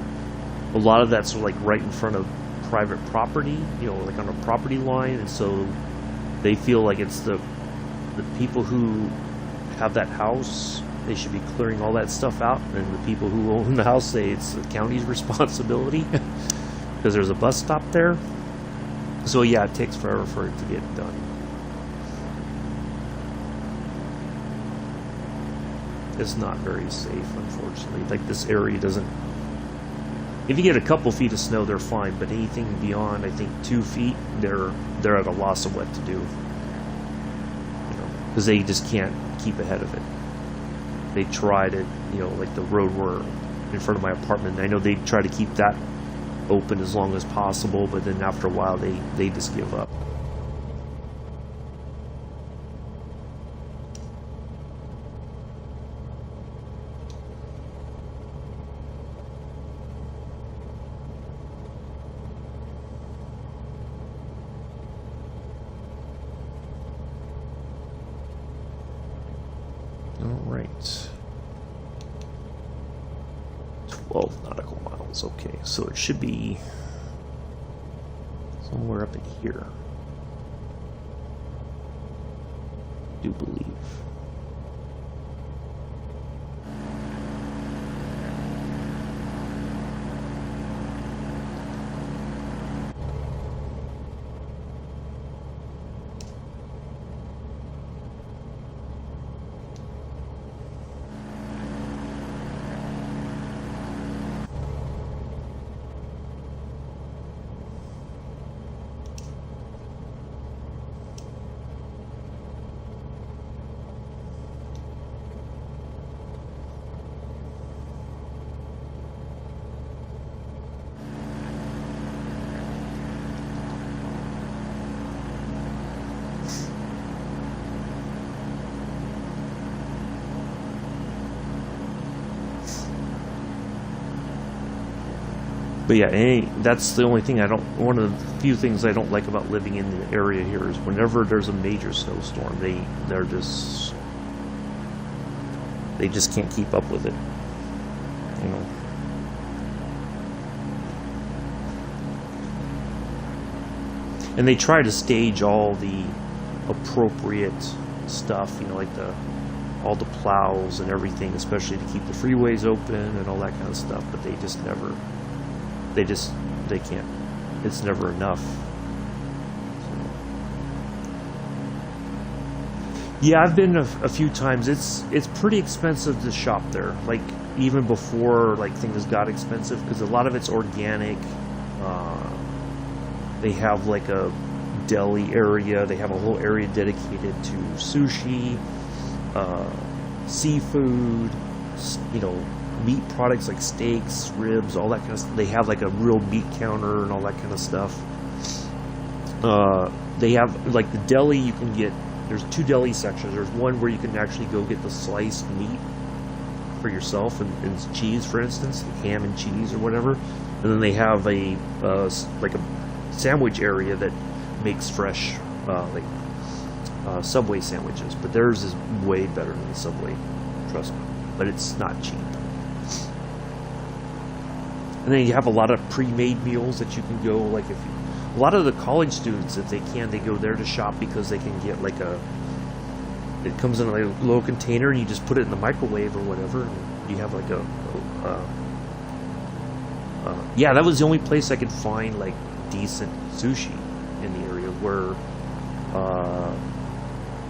a lot of that's like right in front of private property, like on a property line, and so they feel like it's the people who have that house, they should be clearing all that stuff out, and the people who own the house say it's the county's responsibility because there's a bus stop there. So yeah, it takes forever for it to get done. It's not very safe, unfortunately. Like, this area doesn't, if you get a couple feet of snow, they're fine, but anything beyond, I think, 2 feet, they're at a loss of what to do, because they just can't keep ahead of it. They try to, like the road where in front of my apartment, I know they try to keep that open as long as possible, but then after a while they just give up. Alright. 12 nautical miles, okay. So it should be somewhere up in here, I do believe. But yeah, that's the only thing one of the few things I don't like about living in the area here is whenever there's a major snowstorm, they just can't keep up with it, And they try to stage all the appropriate stuff, like all the plows and everything, especially to keep the freeways open and all that kind of stuff, but they just never. They can't. It's never enough. Yeah, I've been a few times. It's pretty expensive to shop there. Like, even before things got expensive, because a lot of it's organic. They have like a deli area. They have a whole area dedicated to sushi, seafood, meat products like steaks, ribs, all that kind of stuff. They have like a real meat counter and all that kind of stuff. They have like the deli, you can get, there's 2 deli sections. There's one where you can actually go get the sliced meat for yourself and cheese, for instance, ham and cheese or whatever. And then they have a sandwich area that makes fresh Subway sandwiches. But theirs is way better than the Subway, trust me. But it's not cheap. And then you have a lot of pre-made meals that you can go, a lot of the college students, if they can, they go there to shop because they can get it comes in a little container and you just put it in the microwave or whatever, and you have yeah, that was the only place I could find decent sushi in the area, where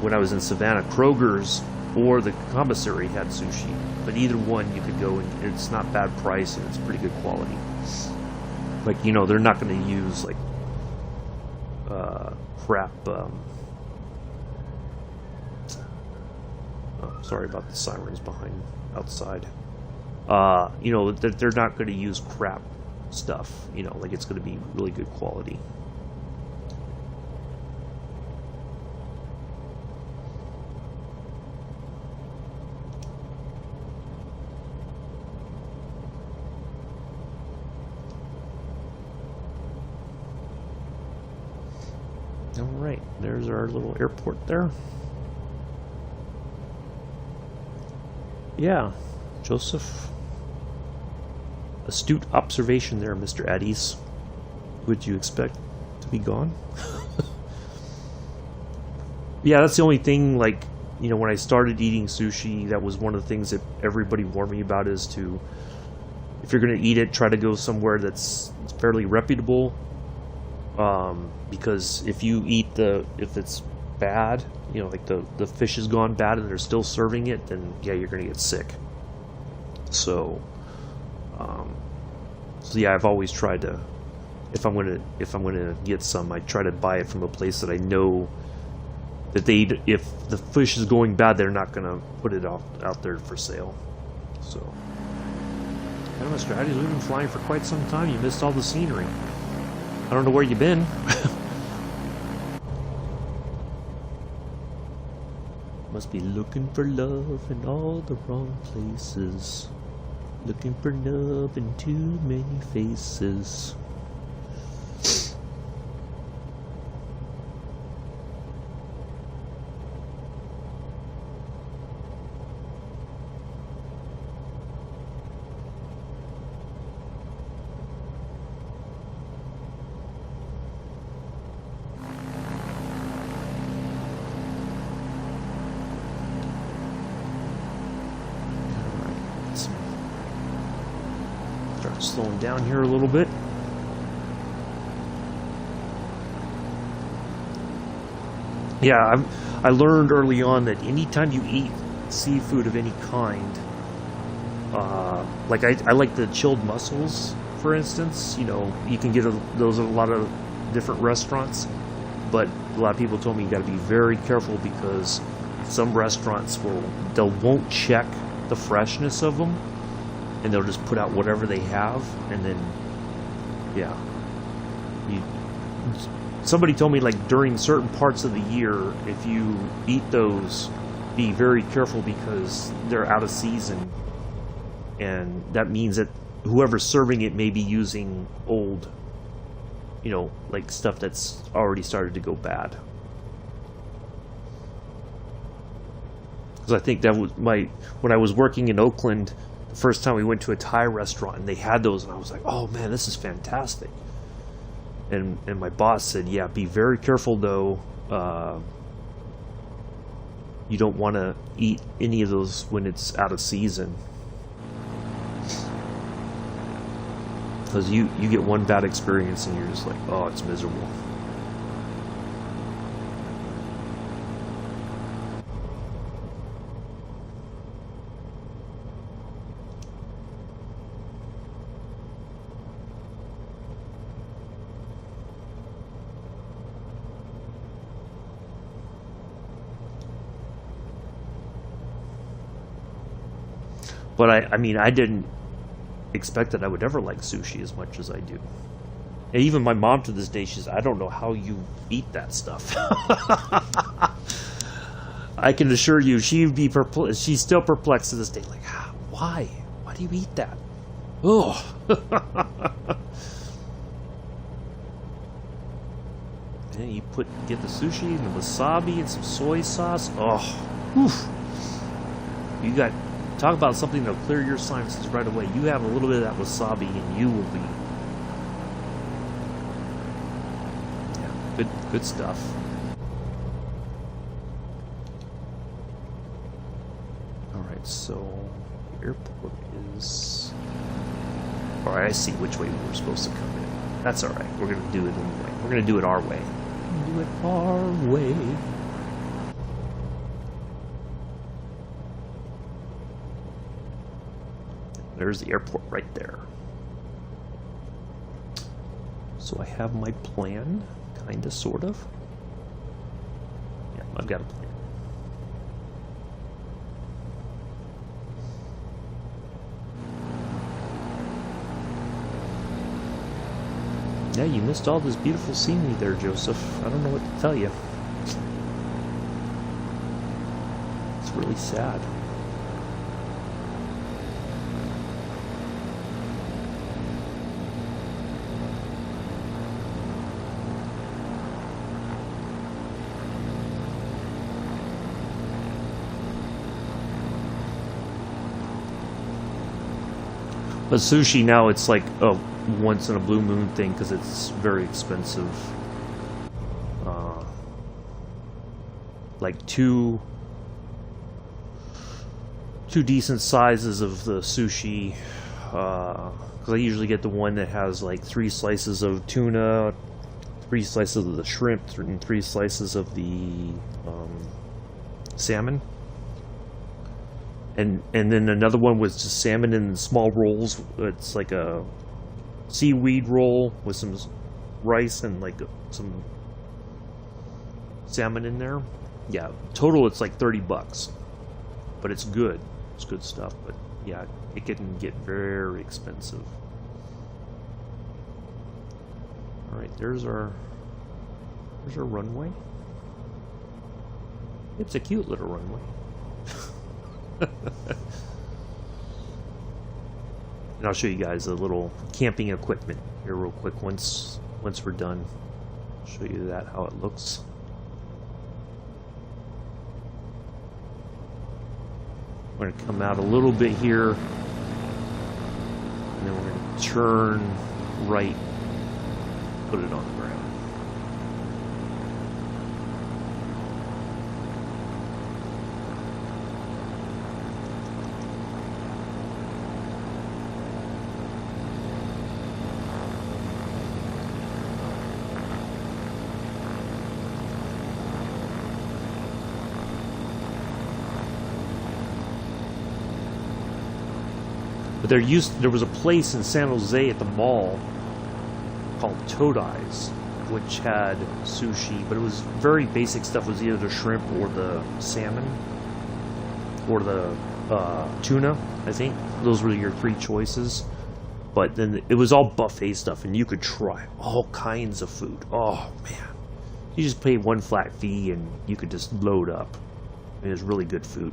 when I was in Savannah, Kroger's or the commissary had sushi, but either one you could go and it's not bad price and it's pretty good quality. They're not going to use crap. Sorry about the sirens outside. They're not going to use crap stuff. It's going to be really good quality. Alright, there's our little airport there. Yeah, Joseph. Astute observation there, Mr. Addies. Would you expect to be gone? Yeah, that's the only thing, like, you know, when I started eating sushi, that was one of the things that everybody warned me about, is to, if you're going to eat it, try to go somewhere that's fairly reputable. Because if you eat if it's bad, you know, like the fish has gone bad and they're still serving it, then yeah, you're going to get sick. So, so yeah, I've always tried to, if I'm gonna get some, I try to buy it from a place that I know that if the fish is going bad, they're not gonna put it out there for sale. So, yeah, Mr. Addies, we've been flying for quite some time. You missed all the scenery. I don't know where you've been. Must be looking for love in all the wrong places. Looking for love in too many faces. Start slowing down here a little bit. Yeah, I learned early on that anytime you eat seafood of any kind, like I like the chilled mussels, for instance. You know, you can get those at a lot of different restaurants, but a lot of people told me you got to be very careful, because some restaurants won't check the freshness of them, and they'll just put out whatever they have, and then yeah, somebody told me, like, during certain parts of the year, if you eat those, be very careful, because they're out of season, and that means that whoever's serving it may be using old, you know, like stuff that's already started to go bad. Because I think that was when I was working in Oakland, the first time we went to a Thai restaurant and they had those, and I was like, oh man, this is fantastic. And my boss said, yeah, be very careful though. You don't want to eat any of those when it's out of season, because you get one bad experience and you're just like, oh, it's miserable. But I mean, I didn't expect that I would ever like sushi as much as I do. And even my mom to this day, she says, I don't know how you eat that stuff. I can assure you, she'd be perplexed. She's still perplexed to this day. Like, why? Why do you eat that? Oh. And you get the sushi and the wasabi and some soy sauce. Oh, oof. Talk about something that'll clear your sinuses right away. You have a little bit of that wasabi and you will be... Yeah, good stuff. Alright, so the airport is... Alright, I see which way we were supposed to come in. That's alright. We're going to do it anyway. We're going to do it our way. Do it our way. There's the airport right there. So I have my plan, kinda, sort of. Yeah, I've got a plan. Yeah, you missed all this beautiful scenery there, Joseph. I don't know what to tell you. It's really sad. But sushi now, it's like a once in a blue moon thing because it's very expensive. Like two decent sizes of the sushi. Because I usually get the one that has like 3 slices of tuna, 3 slices of the shrimp, and 3 slices of the salmon. And then another one was just salmon in small rolls. It's like a seaweed roll with some rice and like some salmon in there. Yeah, total it's like $30, but it's good. It's good stuff. But yeah, it can get very expensive. All right, there's our runway. It's a cute little runway. And I'll show you guys a little camping equipment here real quick once we're done. I'll show you that, how it looks. We're going to come out a little bit here, and then we're going to turn right, put it on the ground. But there was a place in San Jose at the mall called Todai's, which had sushi, but it was very basic stuff. It was either the shrimp or the salmon or the tuna, I think. Those were your 3 choices. But then it was all buffet stuff, and you could try all kinds of food. Oh, man. You just pay one flat fee, and you could just load up. It was really good food.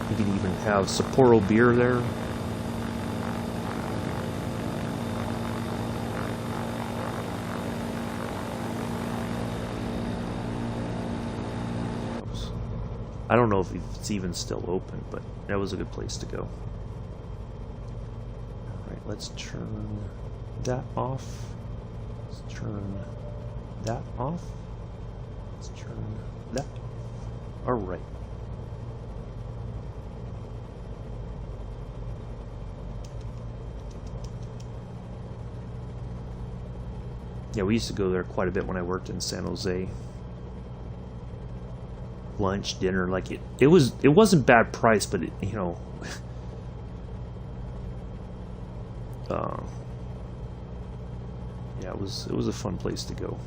You could even have Sapporo beer there. I don't know if it's even still open, but that was a good place to go. Alright, let's turn that off. Let's turn that off. Let's turn that off. Alright. Yeah, we used to go there quite a bit when I worked in San Jose. Lunch, dinner, like it wasn't bad price, but it, you know, yeah, it was a fun place to go.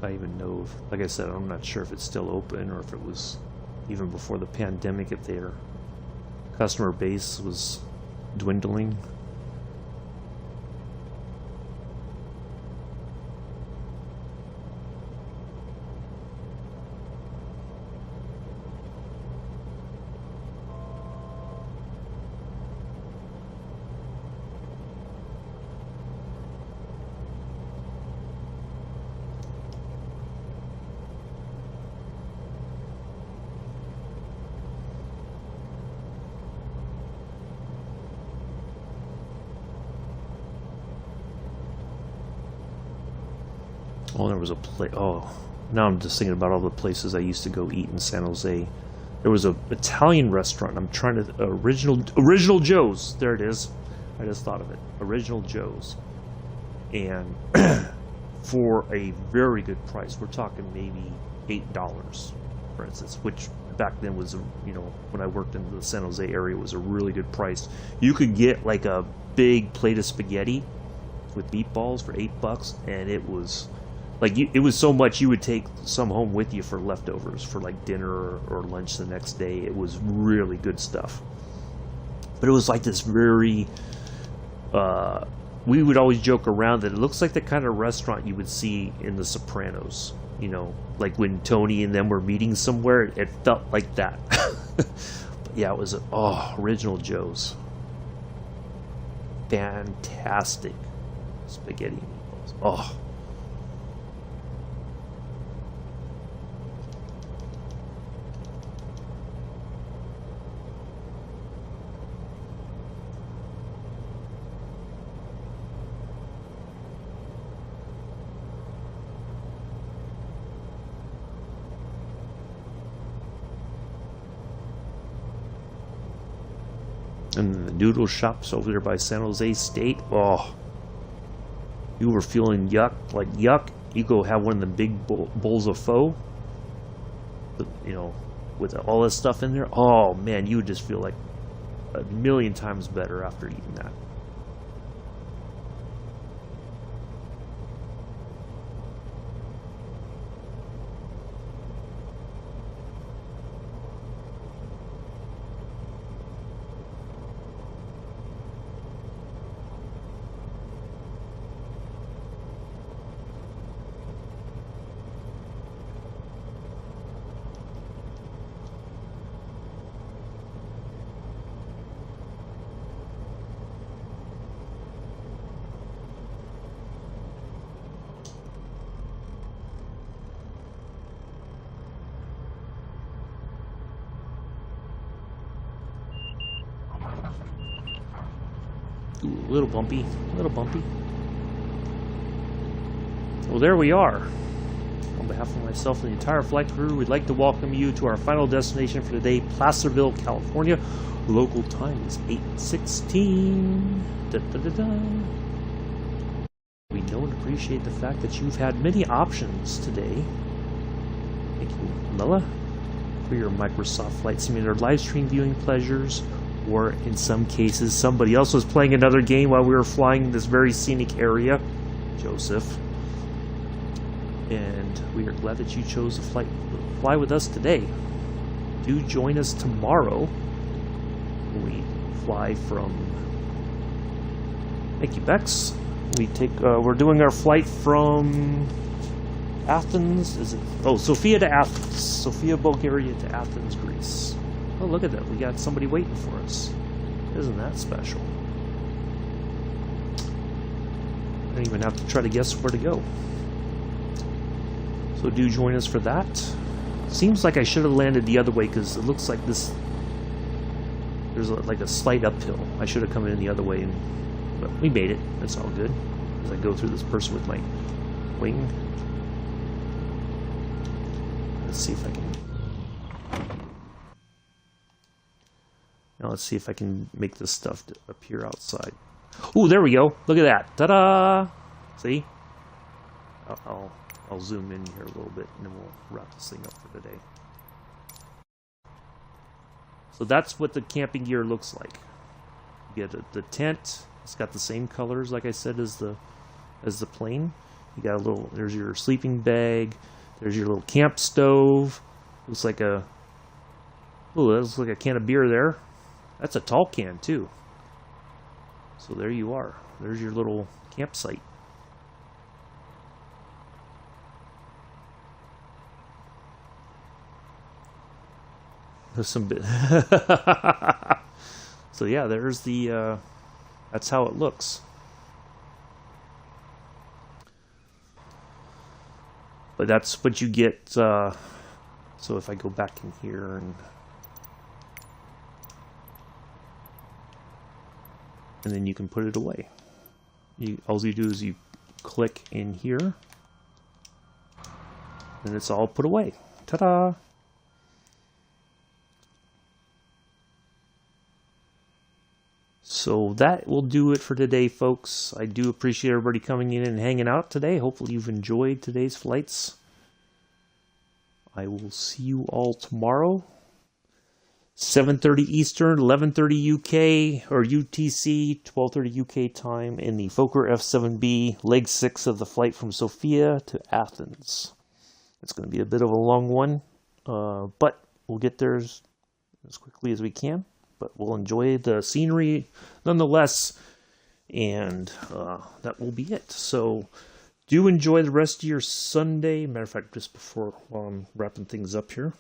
I even know if, like I said, I'm not sure if it's still open or if it was even before the pandemic, if their customer base was dwindling. Oh, there was a place. Oh, now I'm just thinking about all the places I used to go eat in San Jose. There was an Italian restaurant. I'm trying to Original Joe's. There it is. I just thought of it. Original Joe's, and for a very good price. We're talking maybe $8, for instance, which back then was, you know, when I worked in the San Jose area, was a really good price. You could get like a big plate of spaghetti with meatballs for $8, and it was. Like, it was so much you would take some home with you for leftovers for like dinner or lunch the next day. It was really good stuff. But it was like this very we would always joke around that it looks like the kind of restaurant you would see in The Sopranos. You know, like when Tony and them were meeting somewhere, it felt like that. But yeah, it was original Joe's. Fantastic spaghetti meatballs. Oh. And the noodle shops over there by San Jose State. Oh, you were feeling yuck, like yuck. You go have one of the big bowls of pho, you know, with all this stuff in there. Oh man, you would just feel like a million times better after eating that. Ooh, a little bumpy, a little bumpy. Well, there we are. On behalf of myself and the entire flight crew, we'd like to welcome you to our final destination for today, Placerville, California. Local time is 8:16. Da, da, da, da. We know and appreciate the fact that you've had many options today. Thank you, Mella, for your Microsoft Flight Simulator live stream viewing pleasures. Or in some cases, somebody else was playing another game while we were flying this very scenic area, Joseph. And we are glad that you chose to fly with us today. Do join us tomorrow when we fly from. Thank you, Bex. We're doing our flight from Athens. Is it? Oh, Sofia to Athens. Sofia, Bulgaria to Athens, Greece. Oh, look at that. We got somebody waiting for us. Isn't that special? I don't even have to try to guess where to go. So do join us for that. Seems like I should have landed the other way because it looks like there's like a slight uphill. I should have come in the other way, but we made it. That's all good. As I go through this person with my wing. Let's see if I can. Now let's see if I can make this stuff appear outside. Ooh, there we go. Look at that. Ta-da! See? I'll zoom in here a little bit, and then we'll wrap this thing up for today. So that's what the camping gear looks like. You get the tent. It's got the same colors, like I said, as the plane. You got a little. There's your sleeping bag. There's your little camp stove. Looks like a. Ooh, that looks like a can of beer there. That's a tall can, too. So there you are. There's your little campsite. There's some bit. So yeah, there's the. That's how it looks. But that's what you get. So if I go back in here and then you can put it away. All you do is you click in here, and it's all put away. Ta-da! So that will do it for today, folks. I do appreciate everybody coming in and hanging out today. Hopefully you've enjoyed today's flights. I will see you all tomorrow. 7:30 Eastern, 11:30 UK or UTC, 12:30 UK time in the Fokker F-7B, leg 6 of the flight from Sofia to Athens. It's going to be a bit of a long one, but we'll get there as quickly as we can. But we'll enjoy the scenery nonetheless And that will be it. So do enjoy the rest of your Sunday. Matter of fact, just while I'm wrapping things up here,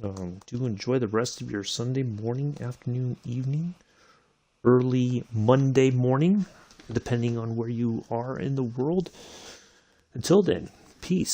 do enjoy the rest of your Sunday morning, afternoon, evening, early Monday morning, depending on where you are in the world. Until then, peace.